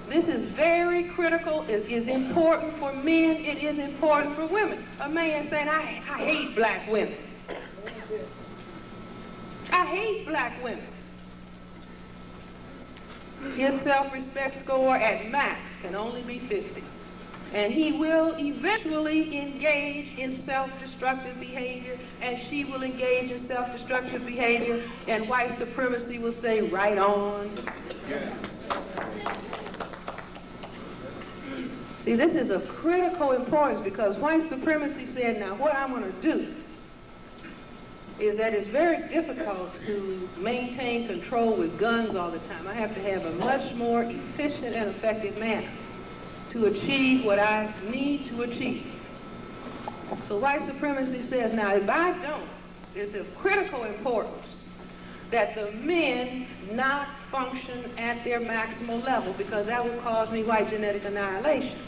This is very critical. It is important for men. It is important for women. A man saying, I hate black women. I hate black women. His self-respect score at max can only be 50. And he will eventually engage in self-destructive behavior, and she will engage in self-destructive behavior, and white supremacy will say, right on. See, this is of critical importance because white supremacy said, now what I'm going to do is that it's very difficult to maintain control with guns all the time. I have to have a much more efficient and effective manner to achieve what I need to achieve. So white supremacy says, now if I don't, it's of critical importance that the men not function at their maximal level because that will cause me white genetic annihilation.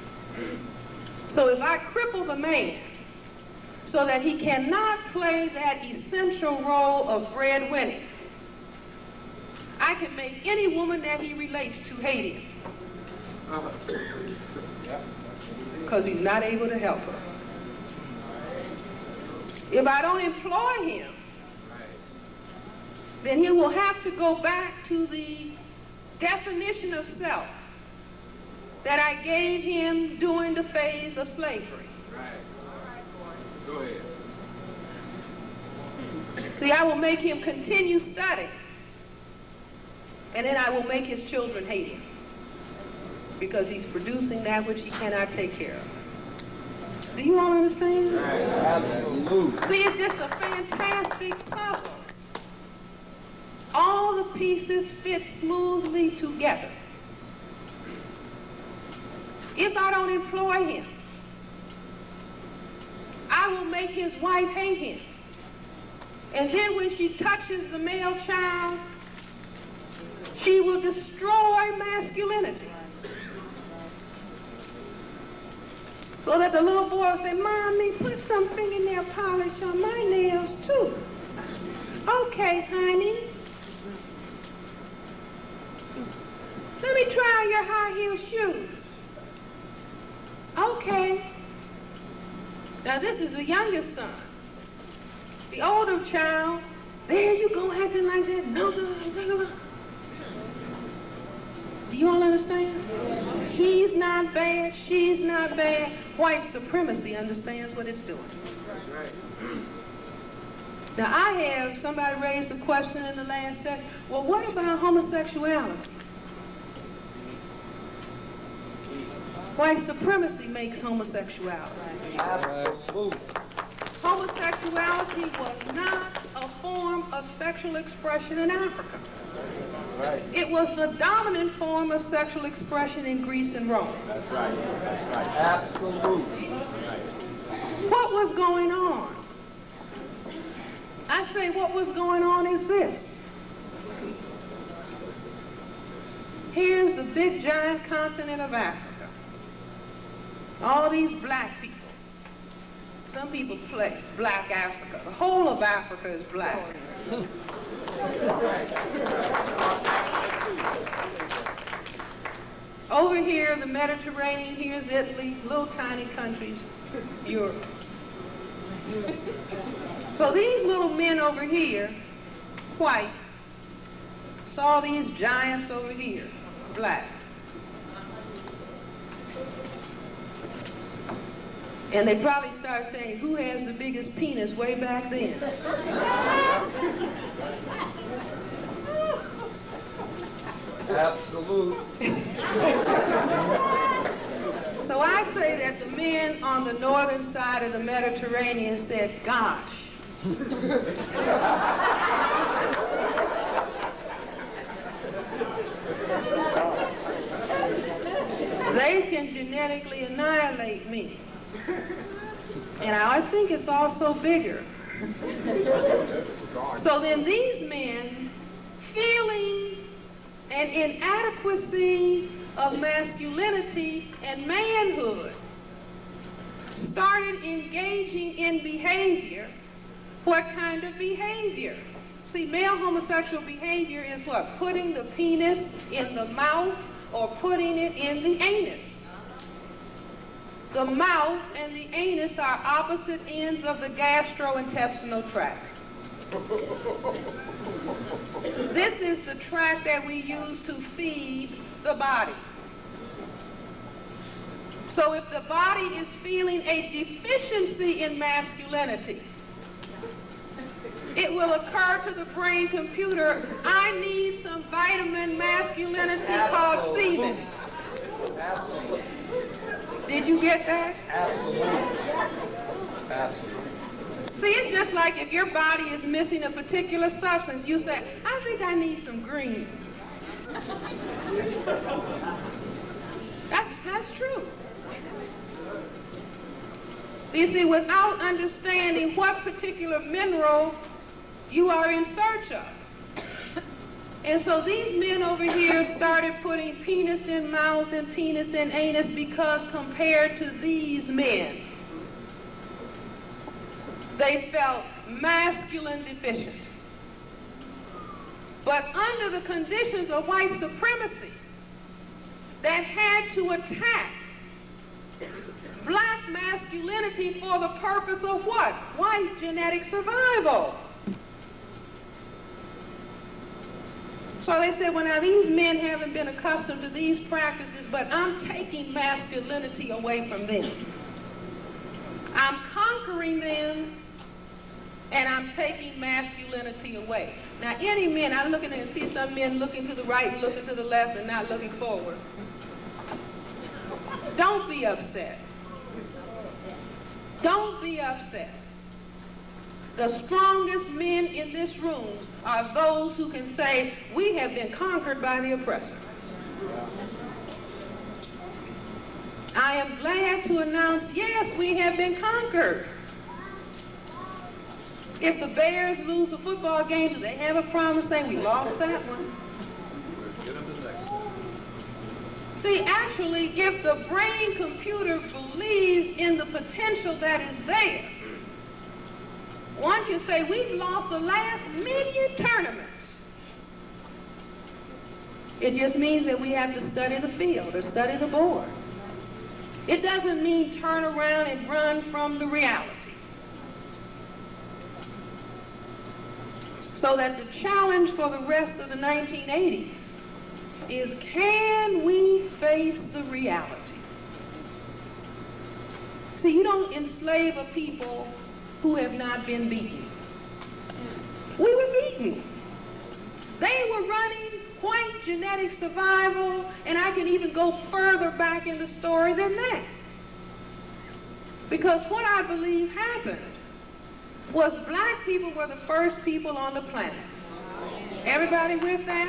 So if I cripple the man so that he cannot play that essential role of breadwinning, I can make any woman that he relates to hate him. Because he's not able to help her. If I don't employ him, then he will have to go back to the definition of self that I gave him during the phase of slavery. Go ahead. See, I will make him continue studying, and then I will make his children hate him because he's producing that which he cannot take care of. Do you all understand? Absolutely. See, it's just a fantastic puzzle. All the pieces fit smoothly together. If I don't employ him, I will make his wife hate him. And then when she touches the male child, she will destroy masculinity. So that the little boy will say, Mommy, put some fingernail polish on my nails too. Okay, honey. Let me try your high heel shoes. Okay. Now this is the youngest son. The older child, there you go acting like that. No. Do you all understand? He's not bad, she's not bad. White supremacy understands what it's doing. That's right. Now I have, somebody raised a question in the last second, well, what about homosexuality? White supremacy makes homosexuality. Absolutely. Homosexuality was not a form of sexual expression in Africa. Right. It was the dominant form of sexual expression in Greece and Rome. That's right. That's right. Absolutely. Right. What was going on? I say what was going on is this. Here's the big giant continent of Africa. All these black people. Some people play black Africa. The whole of Africa is black. Over here, the Mediterranean, here's Italy, little tiny countries, Europe. So these little men over here, white, saw these giants over here, black. And they probably start saying, who has the biggest penis way back then? Absolute. So I say that the men on the northern side of the Mediterranean said, gosh. They can genetically annihilate me. And I think it's also bigger. So then these men, feeling an inadequacy of masculinity and manhood, started engaging in behavior. What kind of behavior? See, male homosexual behavior is what? Putting the penis in the mouth or putting it in the anus. The mouth and the anus are opposite ends of the gastrointestinal tract. This is the tract that we use to feed the body. So if the body is feeling a deficiency in masculinity, it will occur to the brain computer, I need some vitamin masculinity called semen. Absolutely. Did you get that? Absolutely. Absolutely. See, it's just like if your body is missing a particular substance, you say, I think I need some greens. That's true. You see, without understanding what particular mineral you are in search of. And so these men over here started putting penis in mouth and penis in anus because compared to these men, they felt masculine deficient. But under the conditions of white supremacy that had to attack black masculinity for the purpose of what? White genetic survival. So they said, well, now these men haven't been accustomed to these practices, but I'm taking masculinity away from them. I'm conquering them, and I'm taking masculinity away. Now, any men, I look at it and see some men looking to the right and looking to the left and not looking forward. Don't be upset. Don't be upset. The strongest men in this room are those who can say, we have been conquered by the oppressor. I am glad to announce, yes, we have been conquered. If the Bears lose a football game, do they have a problem saying we lost that one? See, actually, if the brain computer believes in the potential that is there, one can say we've lost the last million tournaments. It just means that we have to study the field or study the board. It doesn't mean turn around and run from the reality. So that the challenge for the rest of the 1980s is, can we face the reality? See, you don't enslave a people who have not been beaten. We were beaten. They were running white genetic survival, and I can even go further back in the story than that. Because what I believe happened was black people were the first people on the planet. Everybody with that?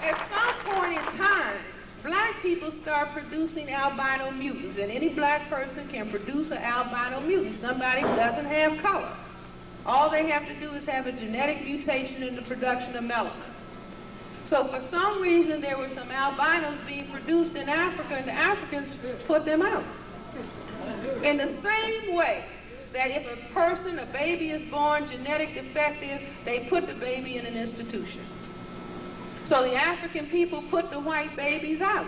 At some point in time, black people start producing albino mutants, and any black person can produce an albino mutant, somebody who doesn't have color. All they have to do is have a genetic mutation in the production of melanin. So for some reason, there were some albinos being produced in Africa, and the Africans put them out. In the same way that if a person, a baby is born genetic defective, they put the baby in an institution. So the African people put the white babies out.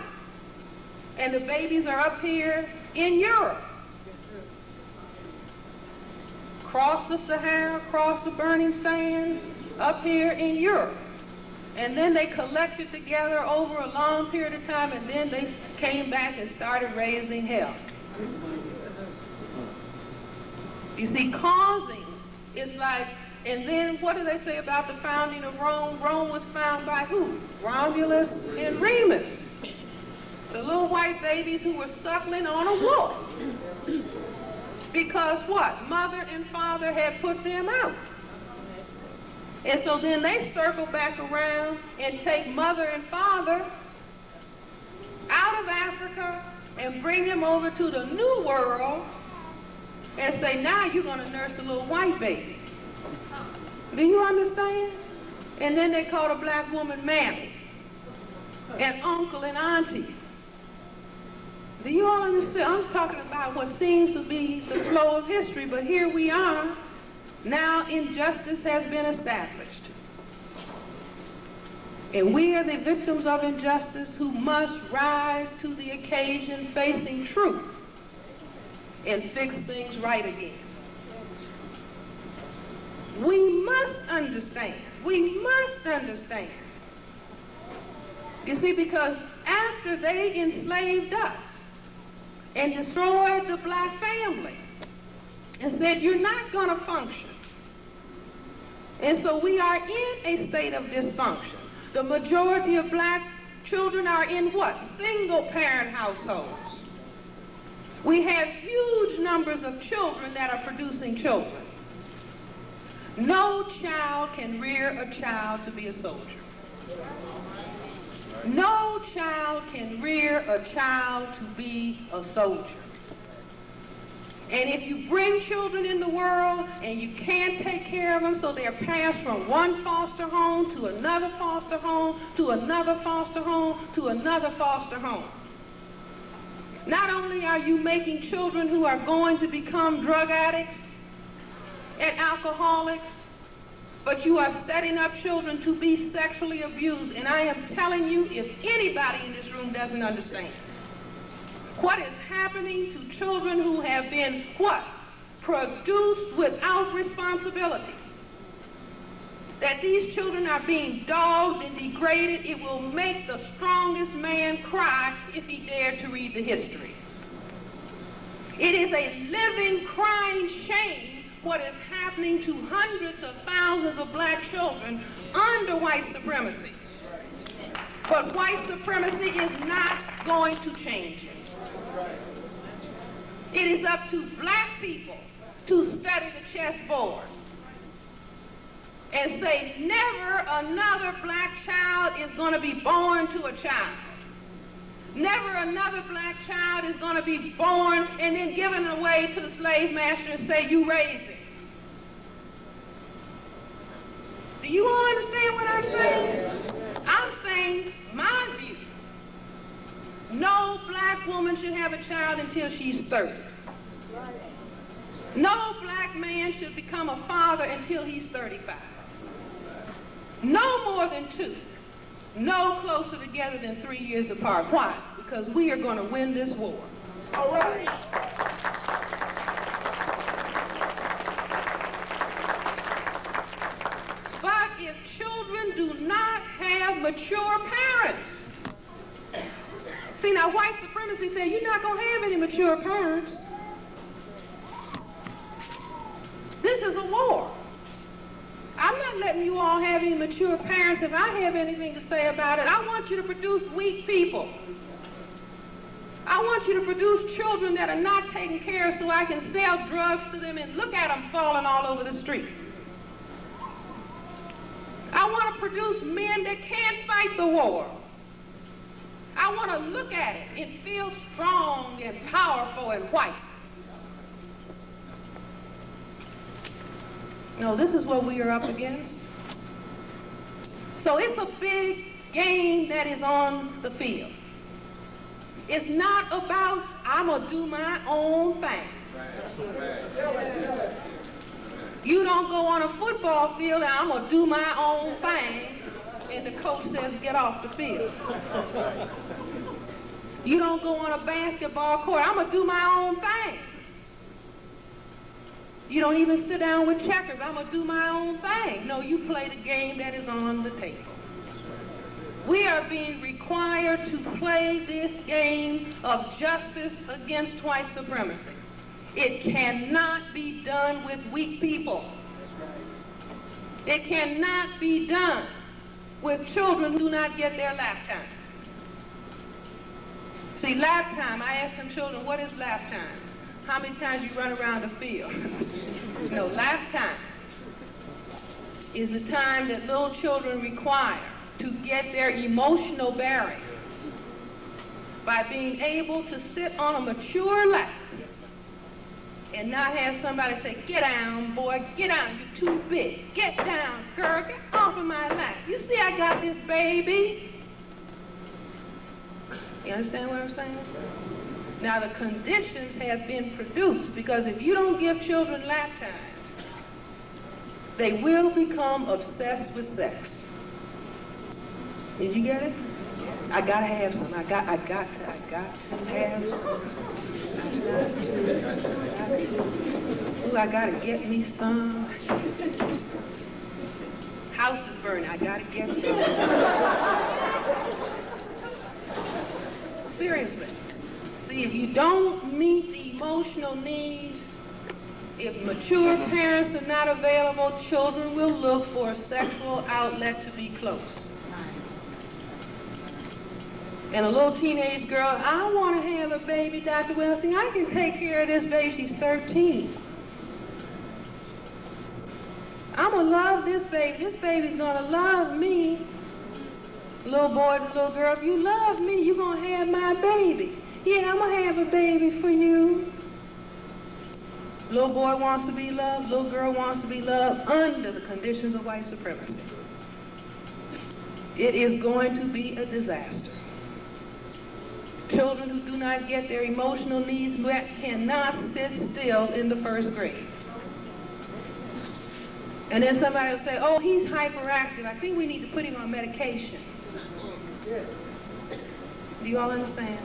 And the babies are up here in Europe. Cross the Sahara, cross the burning sands, up here in Europe. And then they collected together over a long period of time, and then they came back and started raising hell. You see, causing is like, and then what do they say about the founding of Rome? Rome was found by who? Romulus and Remus. The little white babies who were suckling on a wolf. Because what? Mother and father had put them out. And so then they circle back around and take mother and father out of Africa and bring them over to the New World and say, now you're going to nurse a little white baby. Do you understand? And then they call a black woman mammy and uncle and auntie. Do you all understand? I'm talking about what seems to be the flow of history, but here we are. Now injustice has been established. And we are the victims of injustice who must rise to the occasion facing truth and fix things right again. We must understand. We must understand. You see, because after they enslaved us and destroyed the black family and said, you're not going to function. And so we are in a state of dysfunction. The majority of black children are in what? Single-parent households. We have huge numbers of children that are producing children. No child can rear a child to be a soldier. No child can rear a child to be a soldier. And if you bring children in the world and you can't take care of them, so they're passed from one foster home to another foster home, to another foster home, to another foster home. Not only are you making children who are going to become drug addicts and alcoholics, but you are setting up children to be sexually abused. And I am telling you, if anybody in this room doesn't understand what is happening to children who have been, what? Produced without responsibility. That these children are being dogged and degraded, it will make the strongest man cry if he dared to read the history. It is a living, crying shame what is happening to hundreds of thousands of black children under white supremacy. But white supremacy is not going to change it. It is up to black people to study the chessboard and say never another black child is going to be born to a child. Never another black child is going to be born and then given away to the slave master and say, you raise it. Do you all understand what I'm saying? I'm saying my view. No black woman should have a child until she's 30. No black man should become a father until he's 35. No more than 2. No closer together than 3 years apart. Why? Because we are going to win this war. All right. But if children do not have mature parents, see, now white supremacy said you're not going to have any mature parents. This is a war. I'm not letting you all have any mature parents. If I have anything to say about it, I want you to produce weak people. I want you to produce children that are not taken care of so I can sell drugs to them and look at them falling all over the street. I want to produce men that can't fight the war. I want to look at it and feel strong and powerful and white. No, this is what we are up against. So it's a big game that is on the field. It's not about, I'm going to do my own thing. You don't go on a football field and I'm going to do my own thing, and the coach says, get off the field. You don't go on a basketball court, I'm going to do my own thing. You don't even sit down with checkers, I'm going to do my own thing. No, you play the game that is on the table. We are being required to play this game of justice against white supremacy. It cannot be done with weak people. It cannot be done with children who do not get their lap time. See, lap time, I ask some children, what is lap time? How many times you run around the field? No, lap time is the time that little children require to get their emotional bearing by being able to sit on a mature lap and not have somebody say, get down, boy, get down, you're too big. Get down, girl, get off of my lap. You see I got this baby? You understand what I'm saying? Now the conditions have been produced, because if you don't give children lap time, they will become obsessed with sex. Did you get it? I gotta have some. I got to have some. Ooh, I gotta get me some. House is burning. I gotta get some. Seriously. See, if you don't meet the emotional needs, if mature parents are not available, children will look for a sexual outlet to be close. And a little teenage girl, I want to have a baby, Dr. Welsing. I can take care of this baby. She's 13. I'm going to love this baby. This baby's going to love me. Little boy, little girl, if you love me, you're going to have my baby. Yeah, I'm going to have a baby for you. Little boy wants to be loved. Little girl wants to be loved under the conditions of white supremacy. It is going to be a disaster. Children who do not get their emotional needs met cannot sit still in the first grade. And then somebody will say, oh, he's hyperactive. I think we need to put him on medication. Do you all understand?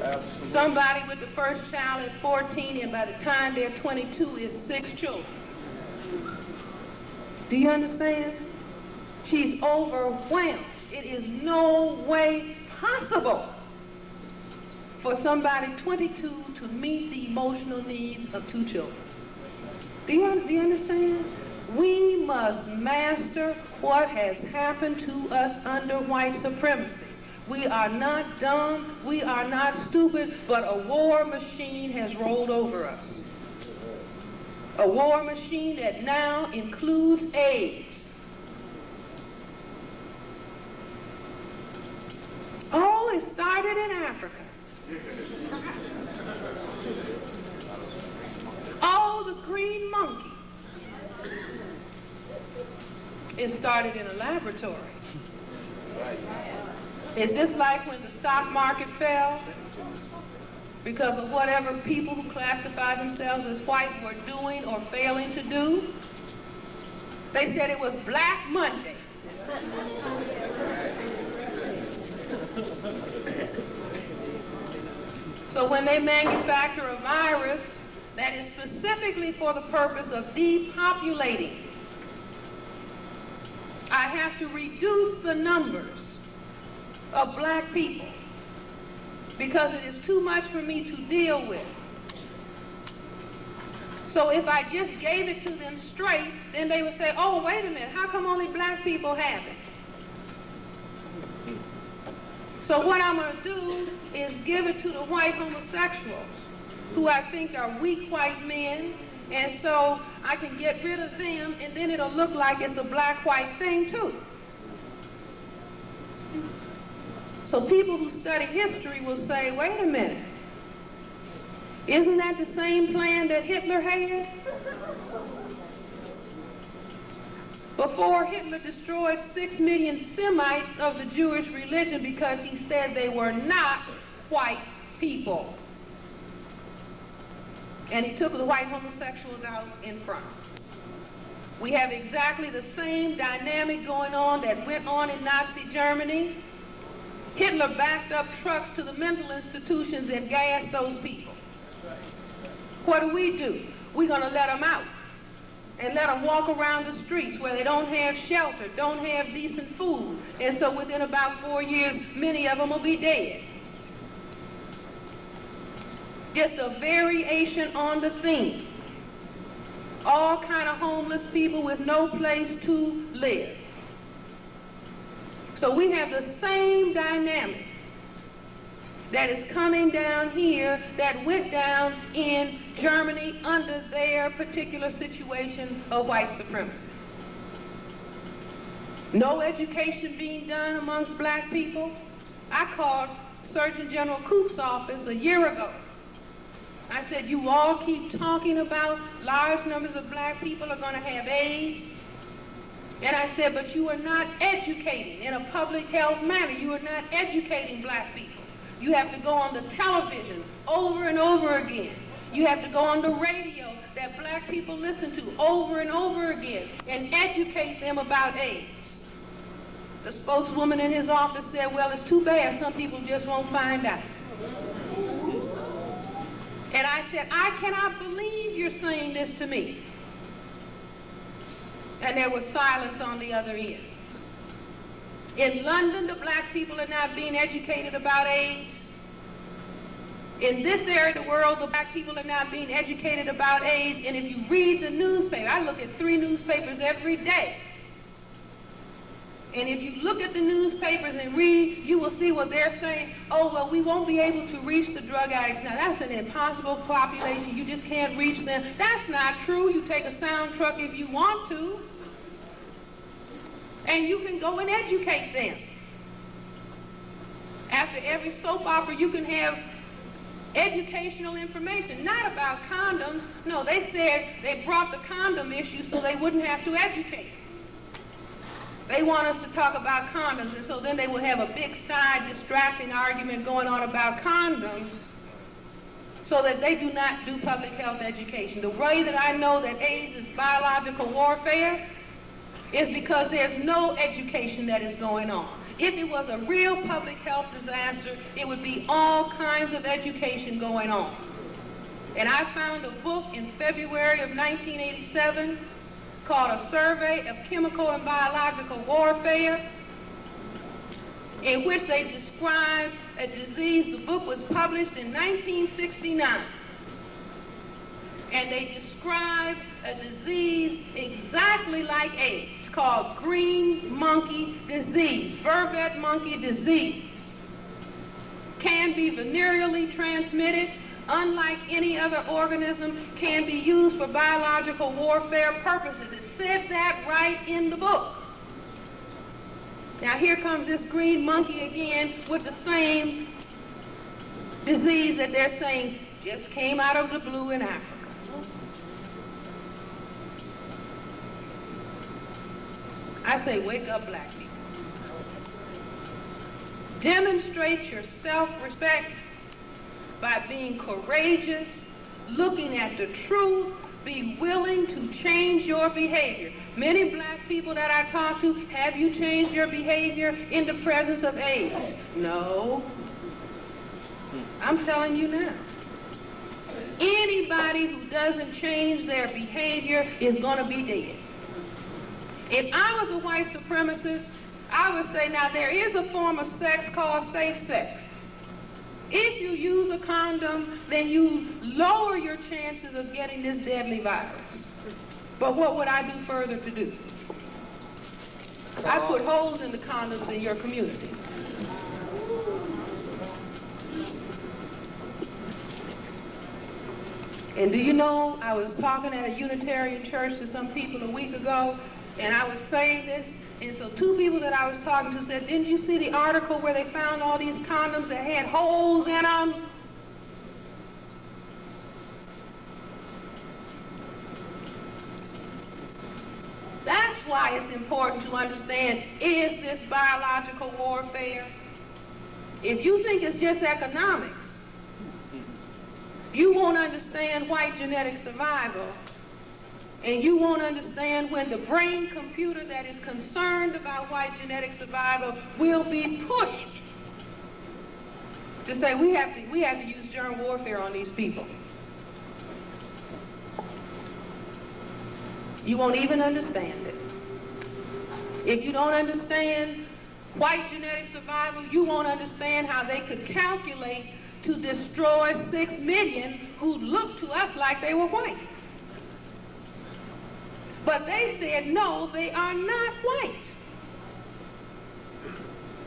Absolutely. Somebody with the first child at 14 and by the time they're 22 is 6 children. Do you understand? She's overwhelmed. It is no way possible for somebody 22 to meet the emotional needs of 2 children. Do you understand? We must master what has happened to us under white supremacy. We are not dumb, we are not stupid, but a war machine has rolled over us. A war machine that now includes AIDS. Oh, it started in Africa. Oh, the green monkey. It started in a laboratory. Is this like when the stock market fell because of whatever people who classify themselves as white were doing or failing to do? They said it was Black Monday. So when they manufacture a virus that is specifically for the purpose of depopulating, I have to reduce the numbers of black people because it is too much for me to deal with. So if I just gave it to them straight, then they would say, oh, wait a minute, how come only black people have it? So what I'm going to do is give it to the white homosexuals, who I think are weak white men, and so I can get rid of them, and then it'll look like it's a black-white thing, too. So people who study history will say, wait a minute, isn't that the same plan that Hitler had? Before Hitler destroyed 6 million Semites of the Jewish religion because he said they were not white people. And he took the white homosexuals out in front. We have exactly the same dynamic going on that went on in Nazi Germany. Hitler backed up trucks to the mental institutions and gassed those people. What do? We're going to let them out and let them walk around the streets where they don't have shelter, don't have decent food. And so within about 4 years, many of them will be dead. Just a variation on the theme. All kind of homeless people with no place to live. So we have the same dynamic that is coming down here that went down in Germany under their particular situation of white supremacy. No education being done amongst black people. I called Surgeon General Coop's office a year ago. I said, you all keep talking about large numbers of black people are going to have AIDS. And I said, but you are not educating in a public health manner. You are not educating black people. You have to go on the television over and over again. You have to go on the radio that black people listen to over and over again and educate them about AIDS. The spokeswoman in his office said, well, it's too bad some people just won't find out. And I said, I cannot believe you're saying this to me. And there was silence on the other end. In London, the black people are not being educated about AIDS. In this area of the world, the black people are not being educated about AIDS. And if you read the newspaper, I look at 3 newspapers every day. And if you look at the newspapers and read, you will see what they're saying. Oh, well, we won't be able to reach the drug addicts. Now, that's an impossible population. You just can't reach them. That's not true. You take a sound truck if you want to. And you can go and educate them. After every soap opera, you can have educational information, not about condoms. No, they said they brought the condom issue so they wouldn't have to educate. They want us to talk about condoms, and so then they will have a big side distracting argument going on about condoms so that they do not do public health education. The way that I know that AIDS is biological warfare is because there's no education that is going on. If it was a real public health disaster, it would be all kinds of education going on. And I found a book in February of 1987 called A Survey of Chemical and Biological Warfare, in which they describe a disease. The book was published in 1969. And they describe a disease exactly like AIDS, called green monkey disease, vervet monkey disease. Can be venereally transmitted, unlike any other organism, can be used for biological warfare purposes. It said that right in the book. Now here comes this green monkey again with the same disease that they're saying just came out of the blue in Africa. I say, wake up, black people. Demonstrate your self-respect by being courageous, looking at the truth, be willing to change your behavior. Many black people that I talk to, have you changed your behavior in the presence of AIDS? No. I'm telling you now. Anybody who doesn't change their behavior is going to be dead. If I was a white supremacist, I would say, now there is a form of sex called safe sex. If you use a condom, then you lower your chances of getting this deadly virus. But what would I do further to do? I put holes in the condoms in your community. And do you know, I was talking at a Unitarian church to some people a week ago, and I was saying this, and so two people that I was talking to said, didn't you see the article where they found all these condoms that had holes in them? That's why it's important to understand, is this biological warfare? If you think it's just economics, you won't understand white genetic survival. And you won't understand when the brain computer that is concerned about white genetic survival will be pushed to say we have to use germ warfare on these people. You won't even understand it. If you don't understand white genetic survival, you won't understand how they could calculate to destroy 6 million who look to us like they were white. But they said, no, they are not white.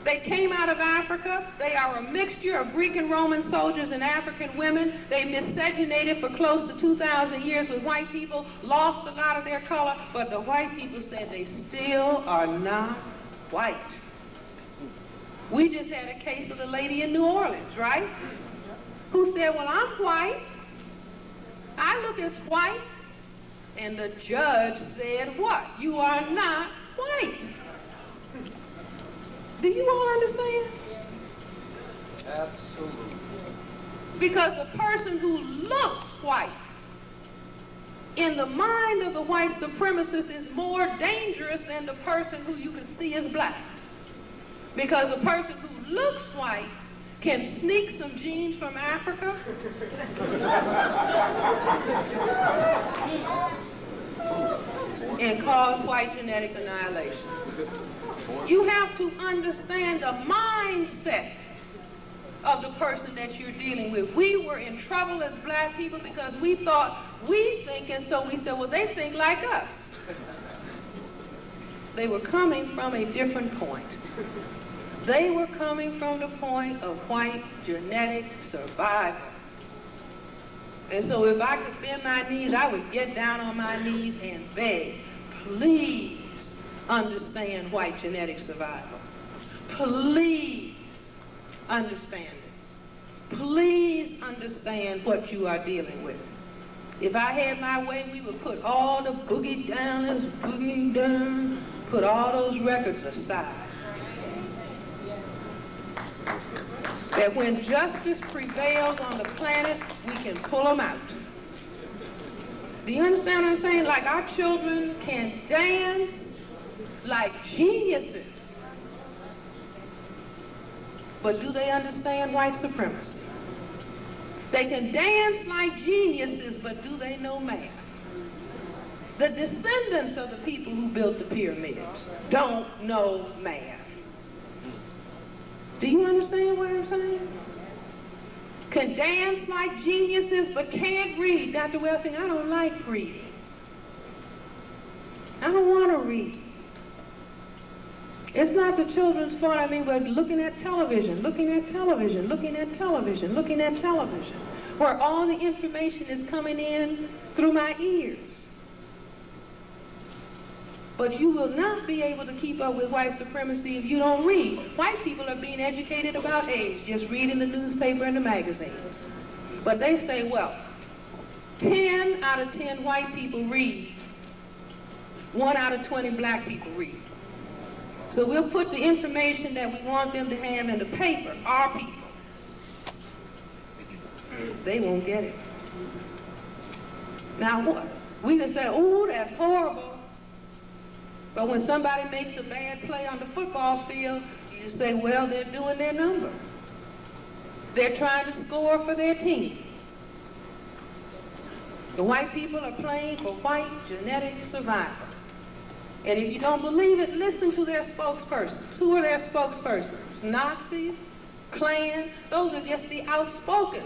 They came out of Africa. They are a mixture of Greek and Roman soldiers and African women. They miscegenated for close to 2,000 years with white people, lost a lot of their color, but the white people said they still are not white. We just had a case of the lady in New Orleans, right? Who said, well, I'm white. I look as white. And the judge said, what? You are not white. Do you all understand? Absolutely. Because the person who looks white, in the mind of the white supremacist, is more dangerous than the person who you can see as black. Because the person who looks white can sneak some genes from Africa and cause white genetic annihilation. You have to understand the mindset of the person that you're dealing with. We were in trouble as black people because we thought we think, and so we said, well, they think like us. They were coming from a different point. They were coming from the point of white genetic survival. And so if I could bend my knees, I would get down on my knees and beg, please understand white genetic survival. Please understand it. Please understand what you are dealing with. If I had my way, we would put all the boogie downers, boogie down, put all those records aside. that when justice prevails on the planet, we can pull them out. Do you understand what I'm saying? Like our children can dance like geniuses. But do they understand white supremacy? They can dance like geniuses, but do they know math? The descendants of the people who built the pyramids don't know math. Do you understand what I'm saying? Can dance like geniuses, but can't read. Dr. Welsing, I don't like reading. I don't want to read. It's not the children's fault. I mean, we're looking at television, looking at television, looking at television, looking at television, where all the information is coming in through my ears. But you will not be able to keep up with white supremacy if you don't read. White people are being educated about age, just reading the newspaper and the magazines. But they say, well, 10 out of 10 white people read. 1 out of 20 black people read. So we'll put the information that we want them to have in the paper, our people. They won't get it. Now what? We can say, oh, that's horrible. But when somebody makes a bad play on the football field, you say, well, they're doing their number. They're trying to score for their team. The white people are playing for white genetic survival. And if you don't believe it, listen to their spokespersons. Who are their spokespersons? Nazis, Klan, those are just the outspoken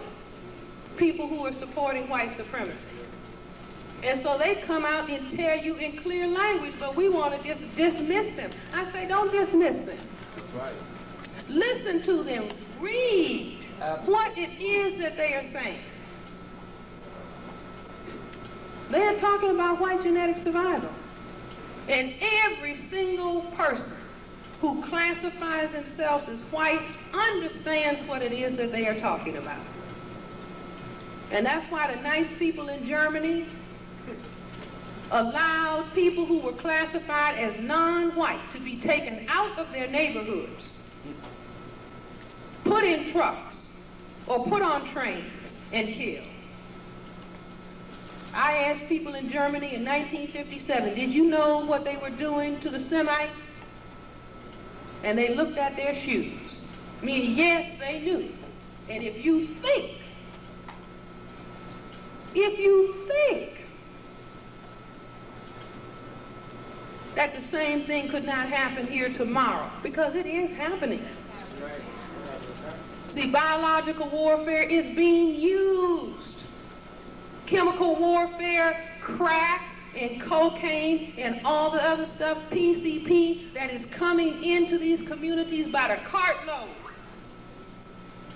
people who are supporting white supremacy. And so they come out and tell you in clear language, but we want to just dismiss them. I say, don't dismiss them. That's right. Listen to them. Read what it is that they are saying. They are talking about white genetic survival. And every single person who classifies themselves as white understands what it is that they are talking about. And that's why the nice people in Germany allowed people who were classified as non-white to be taken out of their neighborhoods, put in trucks, or put on trains and killed. I asked people in Germany in 1957, did you know what they were doing to the Semites? And they looked at their shoes, meaning yes, they knew. And if you think that the same thing could not happen here tomorrow, because it is happening. See, biological warfare is being used. Chemical warfare, crack and cocaine and all the other stuff, PCP, that is coming into these communities by the cartload.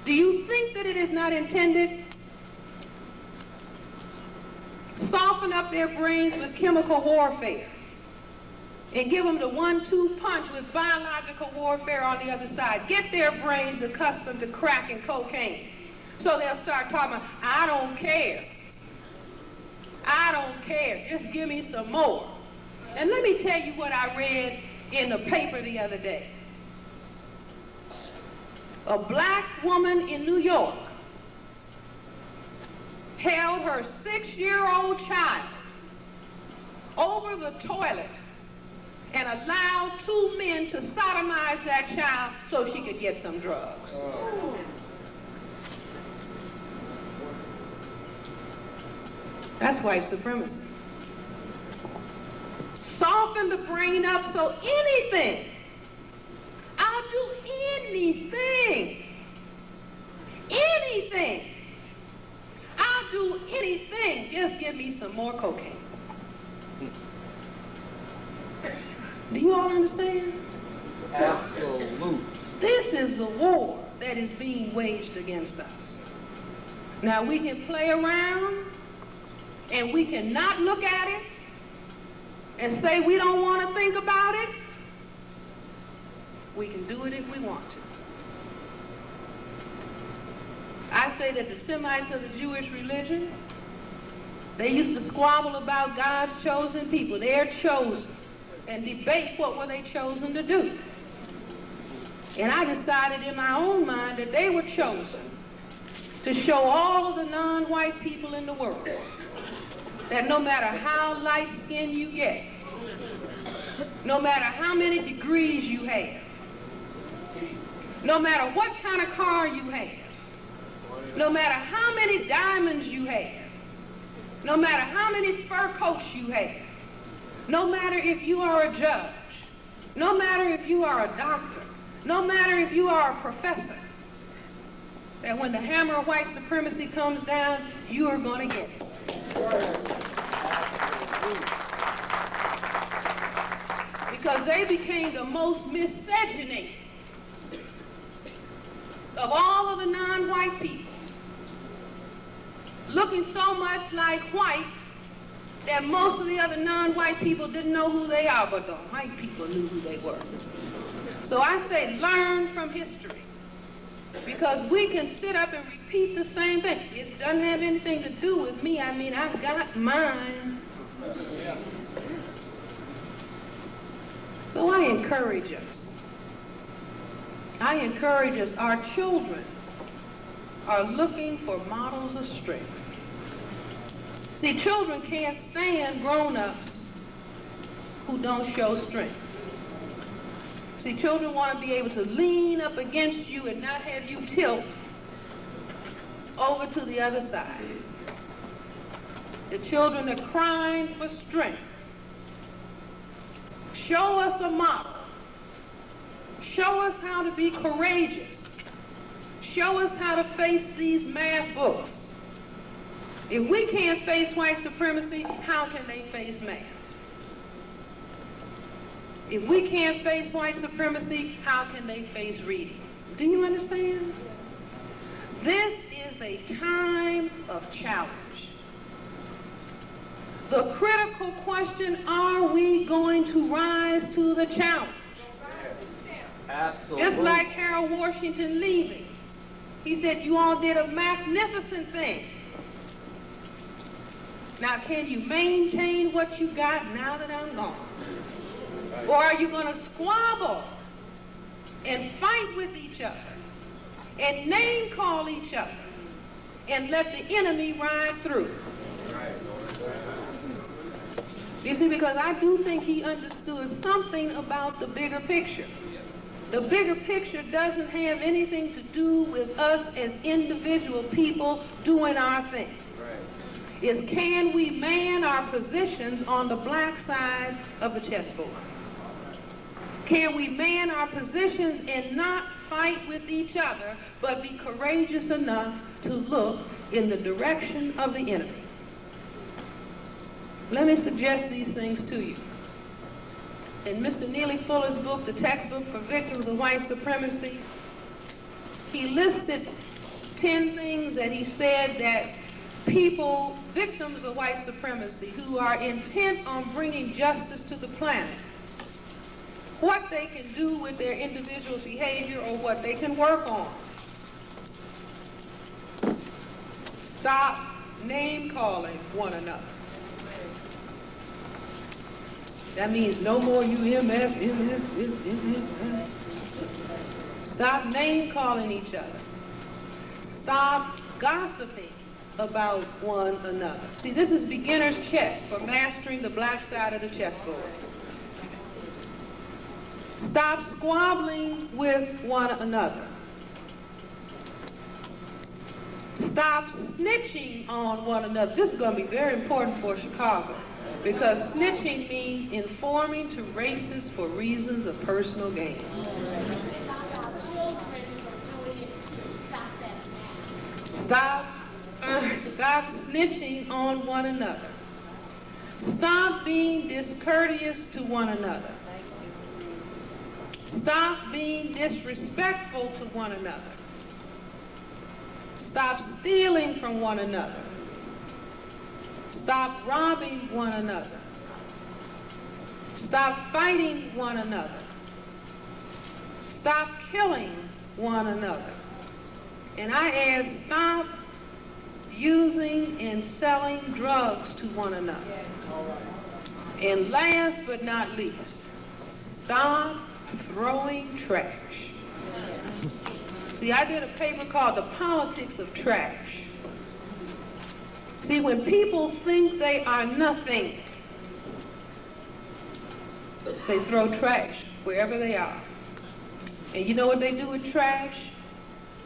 Do you think that it is not intended? Soften up their brains with chemical warfare and give them the 1-2 punch with biological warfare on the other side. Get their brains accustomed to crack and cocaine. So they'll start talking about, I don't care. I don't care. Just give me some more. And let me tell you what I read in the paper the other day. A black woman in New York held her 6-year-old child over the toilet and allowed 2 men to sodomize that child so she could get some drugs. That's white supremacy. Soften the brain up so anything, I'll do anything, anything, I'll do anything, just give me some more cocaine. Do you all understand? Absolutely. This is the war that is being waged against us. Now we can play around and we cannot look at it and say we don't want to think about it. We can do it if we want to. I say that the Semites of the Jewish religion, they used to squabble about God's chosen people. They're chosen. And debate what were they chosen to do. And I decided in my own mind that they were chosen to show all of the non-white people in the world that no matter how light-skinned you get, no matter how many degrees you have, no matter what kind of car you have, no matter how many diamonds you have, no matter how many fur coats you have, no matter if you are a judge, no matter if you are a doctor, no matter if you are a professor, that when the hammer of white supremacy comes down, you are going to get it. Because they became the most miscegenated of all of the non-white people, looking so much like white that most of the other non-white people didn't know who they are, but the white people knew who they were. So I say learn from history, because we can sit up and repeat the same thing. It doesn't have anything to do with me. I mean, I've got mine. So I encourage us. Our children are looking for models of strength. See, children can't stand grown-ups who don't show strength. See, children want to be able to lean up against you and not have you tilt over to the other side. The children are crying for strength. Show us a model. Show us how to be courageous. Show us how to face these math books. If we can't face white supremacy, how can they face math? If we can't face white supremacy, how can they face reading? Do you understand? This is a time of challenge. The critical question, are we going to rise to the challenge? Absolutely. Just like Harold Washington leaving. He said, you all did a magnificent thing. Now, can you maintain what you got now that I'm gone? Or are you going to squabble and fight with each other and name call each other and let the enemy ride through? You see, because I do think he understood something about the bigger picture. The bigger picture doesn't have anything to do with us as individual people doing our thing. It's can we man our positions on the black side of the chessboard? Can we man our positions and not fight with each other, but be courageous enough to look in the direction of the enemy? Let me suggest these things to you. In Mr. Neely Fuller's book, The Textbook for Victims of White Supremacy, he listed 10 things that he said that people, victims of white supremacy, who are intent on bringing justice to the planet, what they can do with their individual behavior or what they can work on. Stop name-calling one another. That means no more UMF, MF. Stop name-calling each other. Stop gossiping about one another. See, this is beginner's chess for mastering the black side of the chessboard. Stop squabbling with one another. Stop snitching on one another. This is going to be very important for Chicago, because snitching means informing to racists for reasons of personal gain. Stop snitching on one another. Stop being discourteous to one another. Stop being disrespectful to one another. Stop stealing from one another. Stop robbing one another. Stop fighting one another. Stop killing one another. And I add, stop using and selling drugs to one another. And last but not least, stop throwing trash. See, I did a paper called The Politics of Trash. See, when people think they are nothing, they throw trash wherever they are. And you know what they do with trash?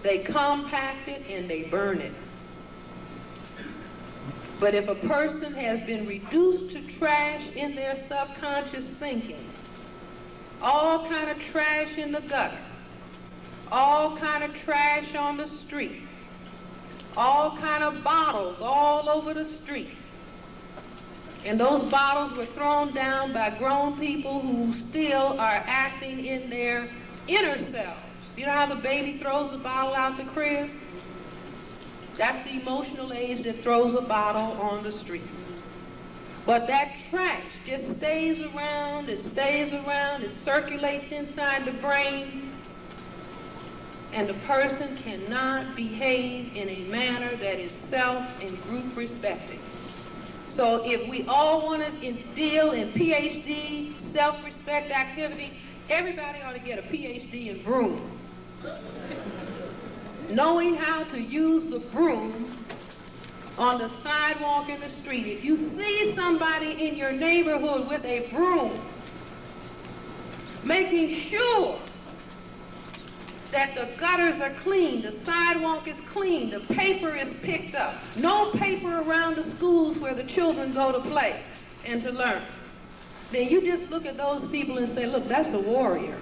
They compact it and they burn it. But if a person has been reduced to trash in their subconscious thinking, all kind of trash in the gutter, all kind of trash on the street, all kind of bottles all over the street, and those bottles were thrown down by grown people who still are acting in their inner selves. You know how the baby throws the bottle out the crib? That's the emotional age that throws a bottle on the street. But that trash just stays around, it circulates inside the brain, and the person cannot behave in a manner that is self and group respecting. So if we all want to deal in PhD, self-respect activity, everybody ought to get a PhD in broom. Knowing how to use the broom on the sidewalk in the street. If you see somebody in your neighborhood with a broom, making sure that the gutters are clean, the sidewalk is clean, the paper is picked up. No paper around the schools where the children go to play and to learn. Then you just look at those people and say, look, that's a warrior.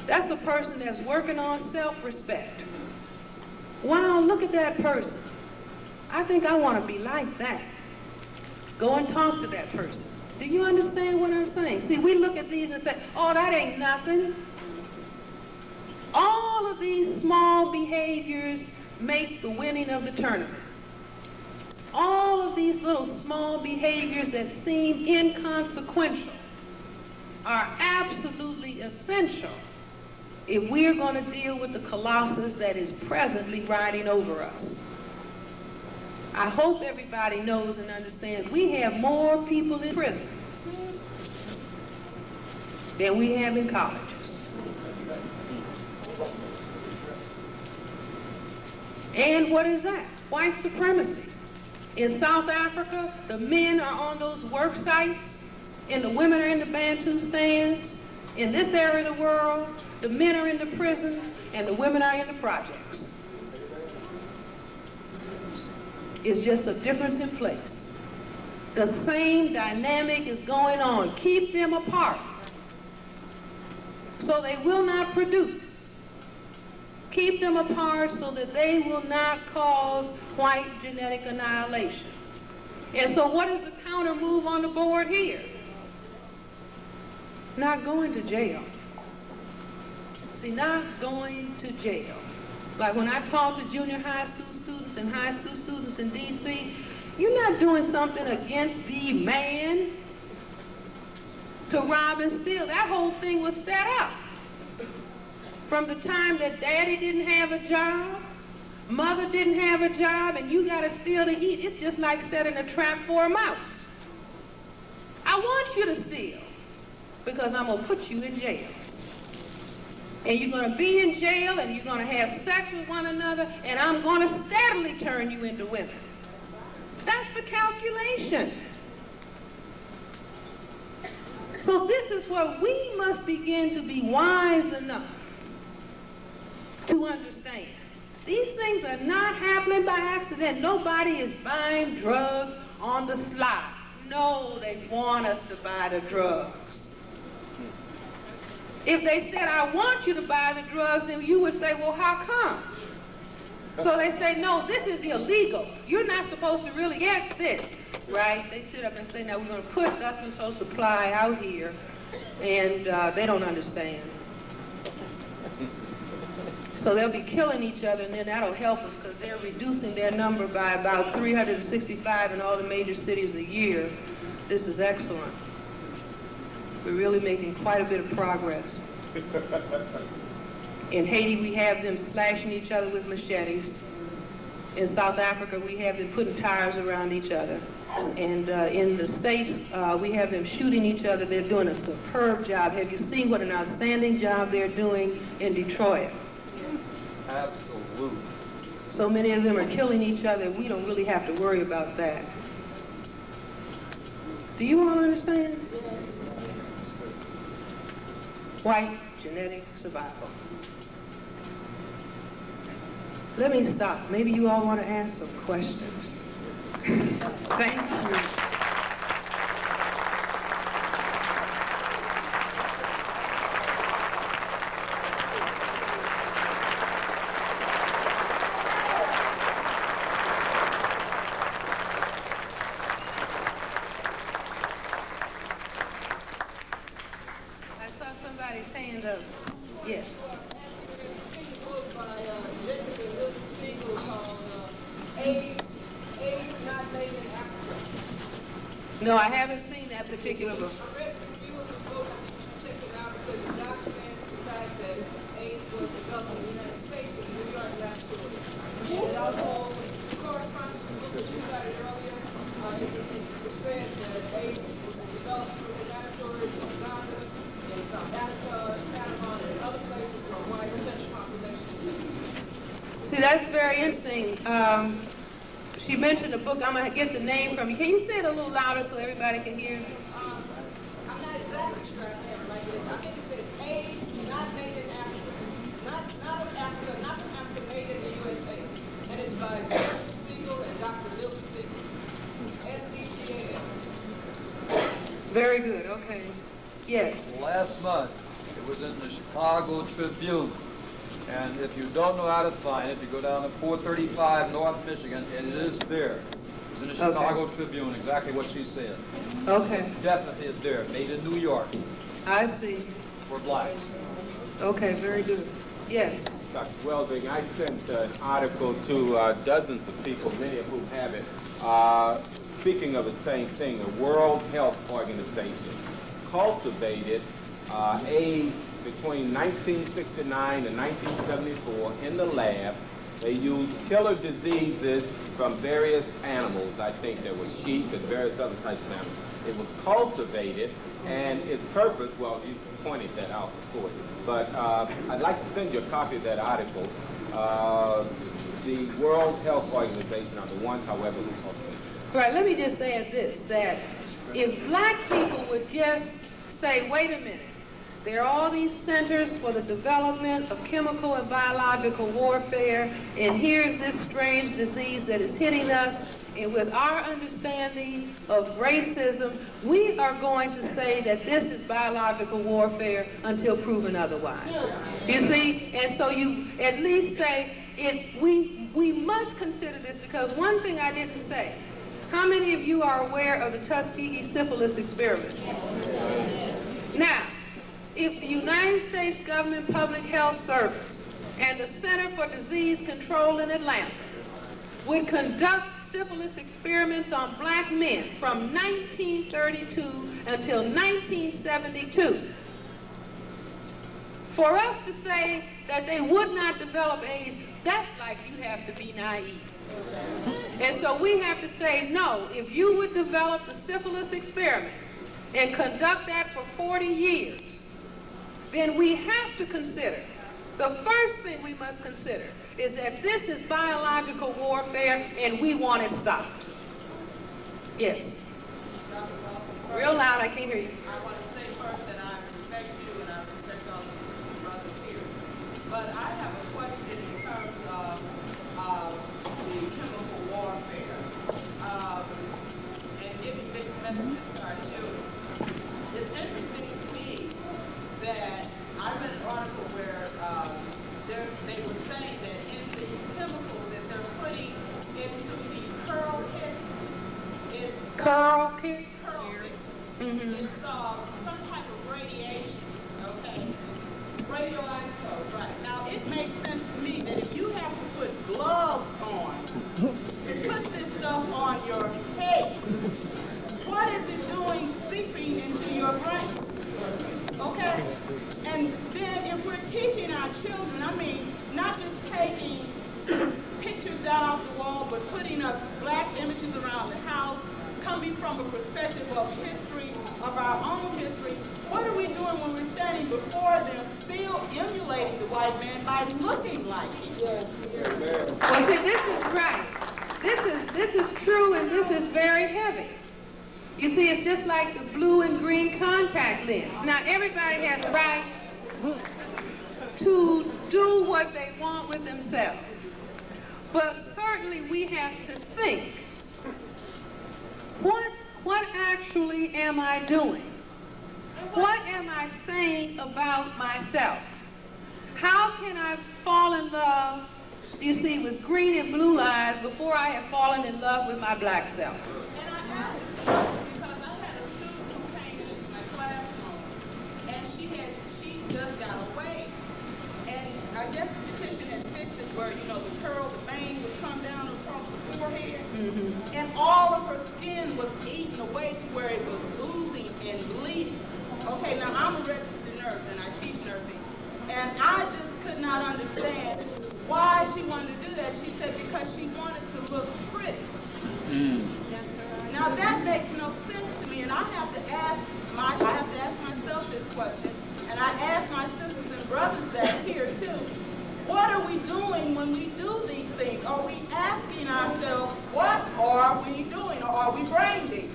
That's a person that's working on self-respect. Wow, look at that person. I think I want to be like that. Go and talk to that person. Do you understand what I'm saying? See, we look at these and say, oh, that ain't nothing. All of these small behaviors make the winning of the tournament. All of these little small behaviors that seem inconsequential are absolutely essential if we're going to deal with the colossus that is presently riding over us. I hope everybody knows and understands we have more people in prison than we have in colleges. And what is that? White supremacy. In South Africa, the men are on those work sites, and the women are in the Bantu stands. In this area of the world, the men are in the prisons, and the women are in the projects. It's just a difference in place. The same dynamic is going on. Keep them apart so they will not produce. Keep them apart so that they will not cause white genetic annihilation. And so what is the counter move on the board here? Not going to jail. See, not going to jail. Like when I talk to junior high school students and high school students in D.C., you're not doing something against the man to rob and steal. That whole thing was set up. From the time that daddy didn't have a job, mother didn't have a job, and you got to steal to eat, it's just like setting a trap for a mouse. I want you to steal because I'm going to put you in jail. And you're going to be in jail, and you're going to have sex with one another, and I'm going to steadily turn you into women. That's the calculation. So this is where we must begin to be wise enough to understand. These things are not happening by accident. Nobody is buying drugs on the sly. No, they want us to buy the drugs. If they said, I want you to buy the drugs, then you would say, well, how come? So they say, no, this is illegal. You're not supposed to really get this, right? They sit up and say, now we're going to put thus and so supply out here, and they don't understand. So they'll be killing each other, and then that'll help us because they're reducing their number by about 365 in all the major cities a year. This is excellent. We're really making quite a bit of progress. In Haiti, we have them slashing each other with machetes. In South Africa, we have them putting tires around each other. And in the States, we have them shooting each other. They're doing a superb job. Have you seen what an outstanding job they're doing in Detroit? Absolutely. So many of them are killing each other. We don't really have to worry about that. Do you all understand? White genetic survival. Let me stop. Maybe you all want to ask some questions. Thank you. Yes. No, I haven't seen that particular book. See, that's very interesting. She mentioned a book. I'm going to get the name from you. Can you say it a little louder so everybody can hear? I'm not exactly sure I have it like this. I think it says AIDS, not made in Africa. Not of Africa, not from Africa, made in the USA. And it's by Dr. Siegel and Dr. Lily Siegel. S-E-G-A-L. Very good, okay. Yes. Last month, it was in the Chicago Tribune. And if you don't know how to find it, you go down to 435 North Michigan, and it is there. It's in the Chicago Tribune, exactly what she said. Okay. Definitely is there, made in New York. I see. For blacks. Okay, very good. Yes. Dr. Welsing, I sent an article to dozens of people, many of whom have it, speaking of the same thing. The World Health Organization cultivated AIDS between 1969 and 1974 in the lab. They used killer diseases from various animals. I think there was sheep and various other types of animals. It was cultivated, and its purpose, well, you pointed that out, of course, but I'd like to send you a copy of that article. The World Health Organization are the ones, however, who cultivate it. Right, let me just add this, that if black people would just say, wait a minute, there are all these centers for the development of chemical and biological warfare, and here's this strange disease that is hitting us, and with our understanding of racism, we are going to say that this is biological warfare until proven otherwise. You see? And so you at least say, we must consider this, because one thing I didn't say, how many of you are aware of the Tuskegee syphilis experiment? Now, if the United States Government Public Health Service and the Center for Disease Control in Atlanta would conduct syphilis experiments on black men from 1932 until 1972, for us to say that they would not develop AIDS, that's like you have to be naive. And so we have to say, no, if you would develop the syphilis experiment and conduct that for 40 years, then we have to consider, the first thing we must consider is that this is biological warfare and we want it stopped. Yes. Real loud, I can't hear you. I want to say first that I respect you and I respect all the brothers here. But I have a question in terms of the chemical warfare. And it's been mentioned in our children. It's interesting to me that I read an article where they were saying that in the chemical that they're putting into the curl kit, it's some type of radiation, okay? Radioisotope, right. Now, it makes sense to me that if you have to put gloves on to put this stuff on your head, what is it doing? white man by looking like him. Well, see, this is right. This is true, and this is very heavy. You see, it's just like the blue and green contact lens. Now, everybody has the right to do what they want with themselves. But certainly we have to think, what actually am I doing? What am I saying about myself? How can I fall in love, you see, with green and blue eyes before I have fallen in love with my black self? And I asked her, because I had a student who came into my classroom, and she just got away. And I guess the petition had fixed it where, you know, the curl, the bang would come down across the forehead. Mm-hmm. And all of her skin was eaten away to where it was oozing and bleeding. Okay, now I'm a registered nurse and I teach nursing. And I just could not understand why she wanted to do that. She said because she wanted to look pretty. Now that makes no sense to me, and I have to ask myself this question, and I ask my sisters and brothers that here too. What are we doing when we do these things? Are we asking ourselves, what are we doing, or are we brain dead?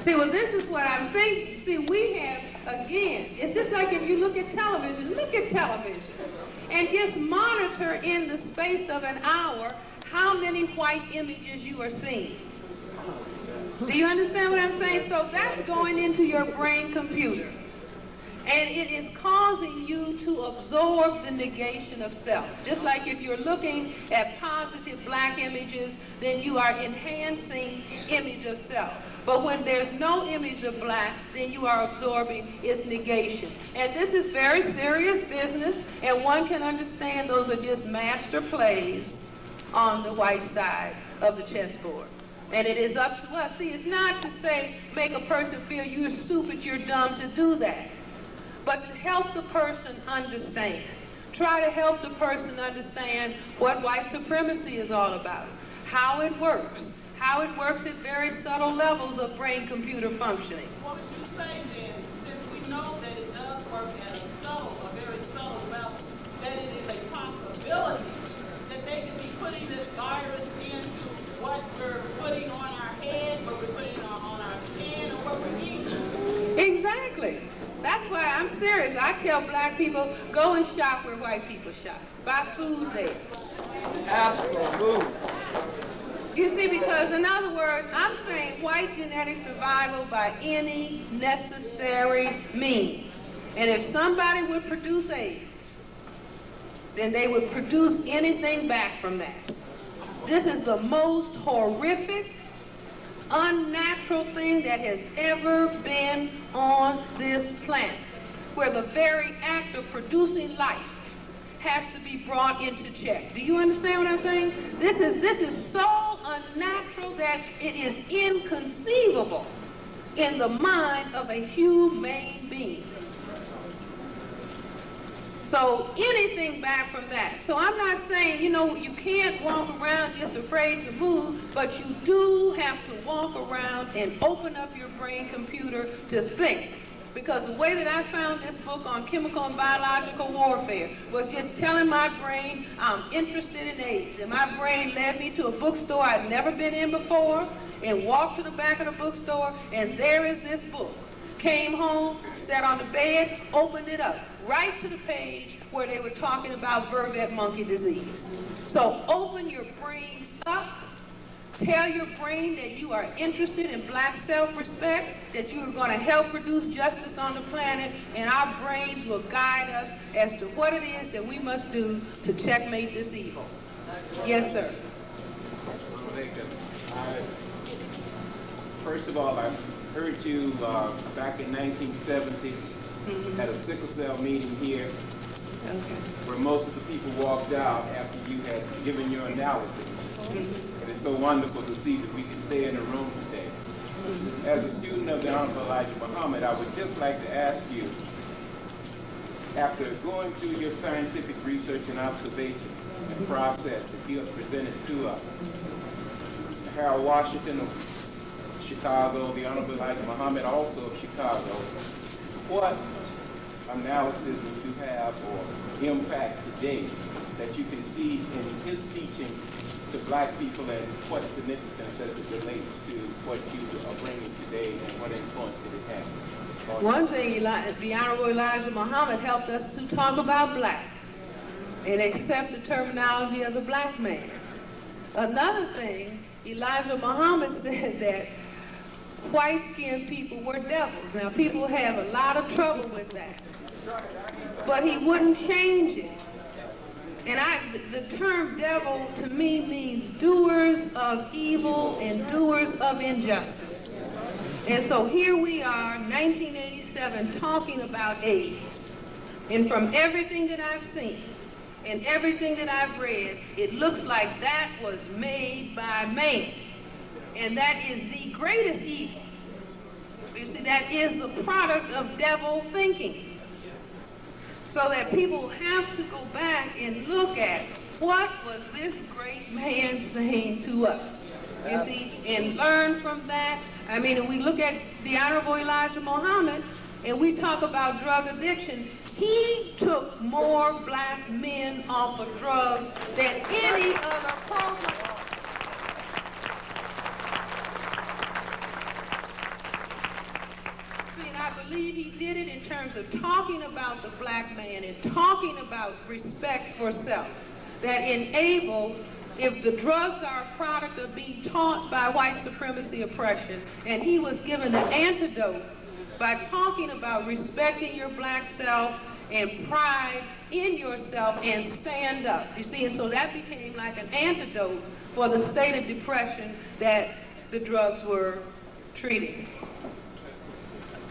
See, well, this is what I'm thinking. See, we have, again, it's just like if you look at television, and just monitor in the space of an hour how many white images you are seeing. Do you understand what I'm saying? So that's going into your brain computer. And it is causing you to absorb the negation of self. Just like if you're looking at positive black images, then you are enhancing image of self. But when there's no image of black, then you are absorbing its negation. And this is very serious business, and one can understand those are just master plays on the white side of the chessboard. And it is up to us. See, it's not to say make a person feel you're stupid, you're dumb to do that. But to help the person understand. Try to help the person understand what white supremacy is all about, how it works at very subtle levels of brain-computer functioning. What would you say then, since we know that it does work at a very subtle level, that it is a possibility that they can be putting this virus into what we're putting on our head, what we're putting on our skin, or what we're eating? Exactly. That's why I'm serious. I tell black people, go and shop where white people shop. Buy food there. Absolutely. You see, because in other words, I'm saying white genetic survival by any necessary means. And if somebody would produce AIDS, then they would produce anything back from that. This is the most horrific, unnatural thing that has ever been on this planet, where the very act of producing life has to be brought into check. Do you understand what I'm saying? This is so unnatural that it is inconceivable in the mind of a humane being. So anything back from that. So I'm not saying, you know, you can't walk around just afraid to move, but you do have to walk around and open up your brain computer to think. Because the way that I found this book on chemical and biological warfare was just telling my brain I'm interested in AIDS. And my brain led me to a bookstore I'd never been in before and walked to the back of the bookstore, and there is this book. Came home, sat on the bed, opened it up, right to the page where they were talking about vervet monkey disease. So open your brains up. Tell your brain that you are interested in black self-respect, that you are going to help produce justice on the planet, and our brains will guide us as to what it is that we must do to checkmate this evil. Yes, sir. First of all, I heard you back in 1970 at a sickle cell meeting here, where most of the people walked out after you had given your analysis. And it's so wonderful to see that we can stay in the room today. As a student of the Honorable Elijah Muhammad, I would just like to ask you, after going through your scientific research and observation and process that you have presented to us, Harold Washington of Chicago, the Honorable Elijah Muhammad also of Chicago, what analysis that you have or impact today that you can see in his teaching to black people and what significance as it relates to what you are bringing today and what influence did it have? One thing, the Honorable Elijah Muhammad helped us to talk about black and accept the terminology of the black man. Another thing, Elijah Muhammad said that white-skinned people were devils. Now, people have a lot of trouble with that, but he wouldn't change it. And the term devil to me means doers of evil and doers of injustice. And so here we are, 1987, talking about AIDS. And from everything that I've seen and everything that I've read, it looks like that was made by man. And that is the greatest evil. You see, that is the product of devil thinking. So that people have to go back and look at what was this great man saying to us. You see, and learn from that. I mean, we look at the Honorable Elijah Muhammad and we talk about drug addiction. He took more black men off of drugs than any other program. See, and I believe he did it in terms of talking about the black man and talking about respect for self. That enabled, if the drugs are a product of being taught by white supremacy oppression, and he was given an antidote by talking about respecting your black self and pride in yourself and stand up. You see, and so that became like an antidote for the state of depression that the drugs were treating.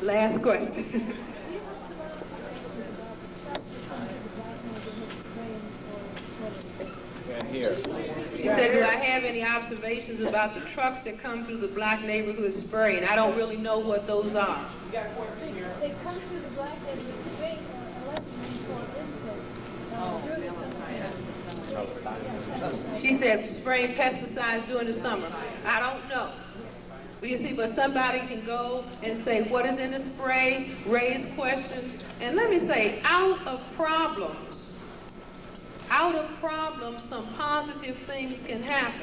Last question. And here. She said, do I have any observations about the trucks that come through the black neighborhood spraying? I don't really know what those are. They come through the black neighborhood spraying She said spraying pesticides during the summer. I don't know. But you see, but somebody can go and say, what is in the spray, raise questions. And let me say, out of problems, some positive things can happen.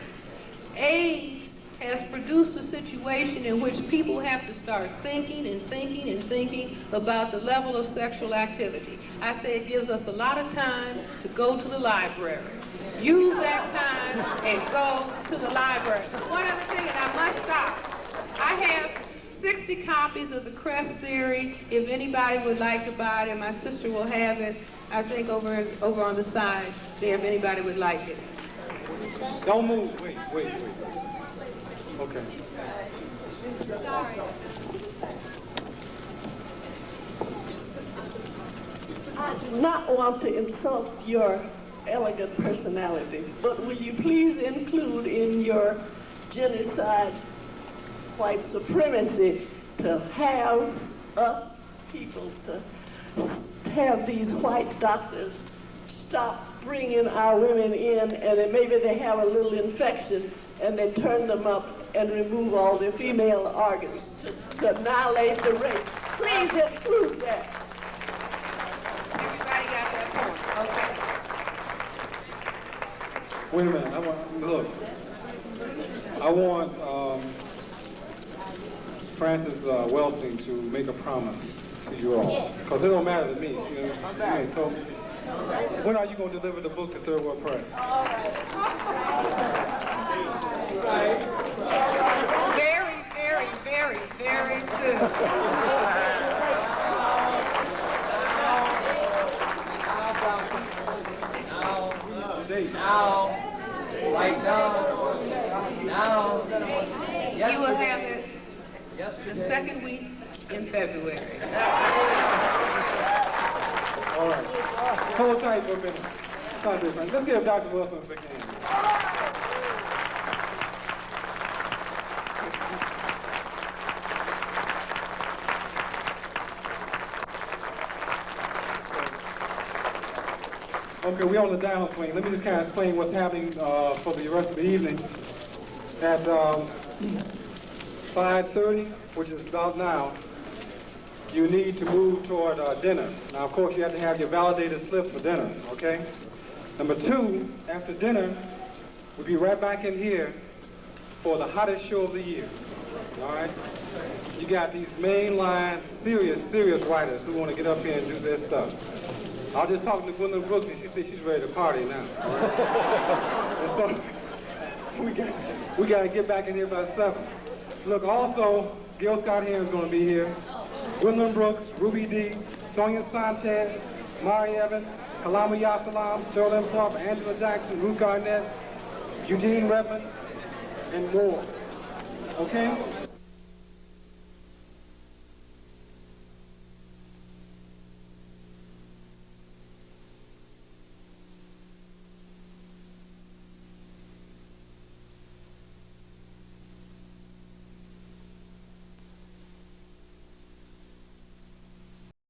AIDS has produced a situation in which people have to start thinking and thinking and thinking about the level of sexual activity. I say it gives us a lot of time to go to the library. Use that time and go to the library. One other thing, and I must stop. I have 60 copies of the CRESS theory. If anybody would like to buy it, and my sister will have it, I think over on the side there, if anybody would like it. Don't move. Wait. Okay. Sorry. I do not want to insult your elegant personality, but will you please include in your genocide white supremacy to have us people to have these white doctors stop bringing our women in, and then maybe they have a little infection and they turn them up and remove all their female organs to annihilate the race. Please include that. Everybody got that point. Okay. Wait a minute. I want Frances Welsing to make a promise to you all, because it don't matter to me. You ain't told me. When are you going to deliver the book to Third World Press? All right. Very, very, very, very soon. Now. You will have it the second week in February. All right. Hold tight for a minute. Let's give Dr. Wilson a big hand. Okay, we're on the downswing. Let me just kind of explain what's happening for the rest of the evening. At 5:30, which is about now, you need to move toward dinner. Now, of course, you have to have your validated slip for dinner, okay? Number 2, after dinner, we'll be right back in here for the hottest show of the year, all right? You got these mainline, serious writers who want to get up here and do their stuff. I was just talking to Gwendolyn Brooks, and she said she's ready to party now, all right? And so, we got to get back in here by 7. Look, also, Gil Scott Heron's going to be here. Gwendolyn Brooks, Ruby Dee, Sonia Sanchez, Mari Evans, Kalama Yasalam, Sterling Plump, Angela Jackson, Ruth Garnett, Eugene Redmond, and more. Okay?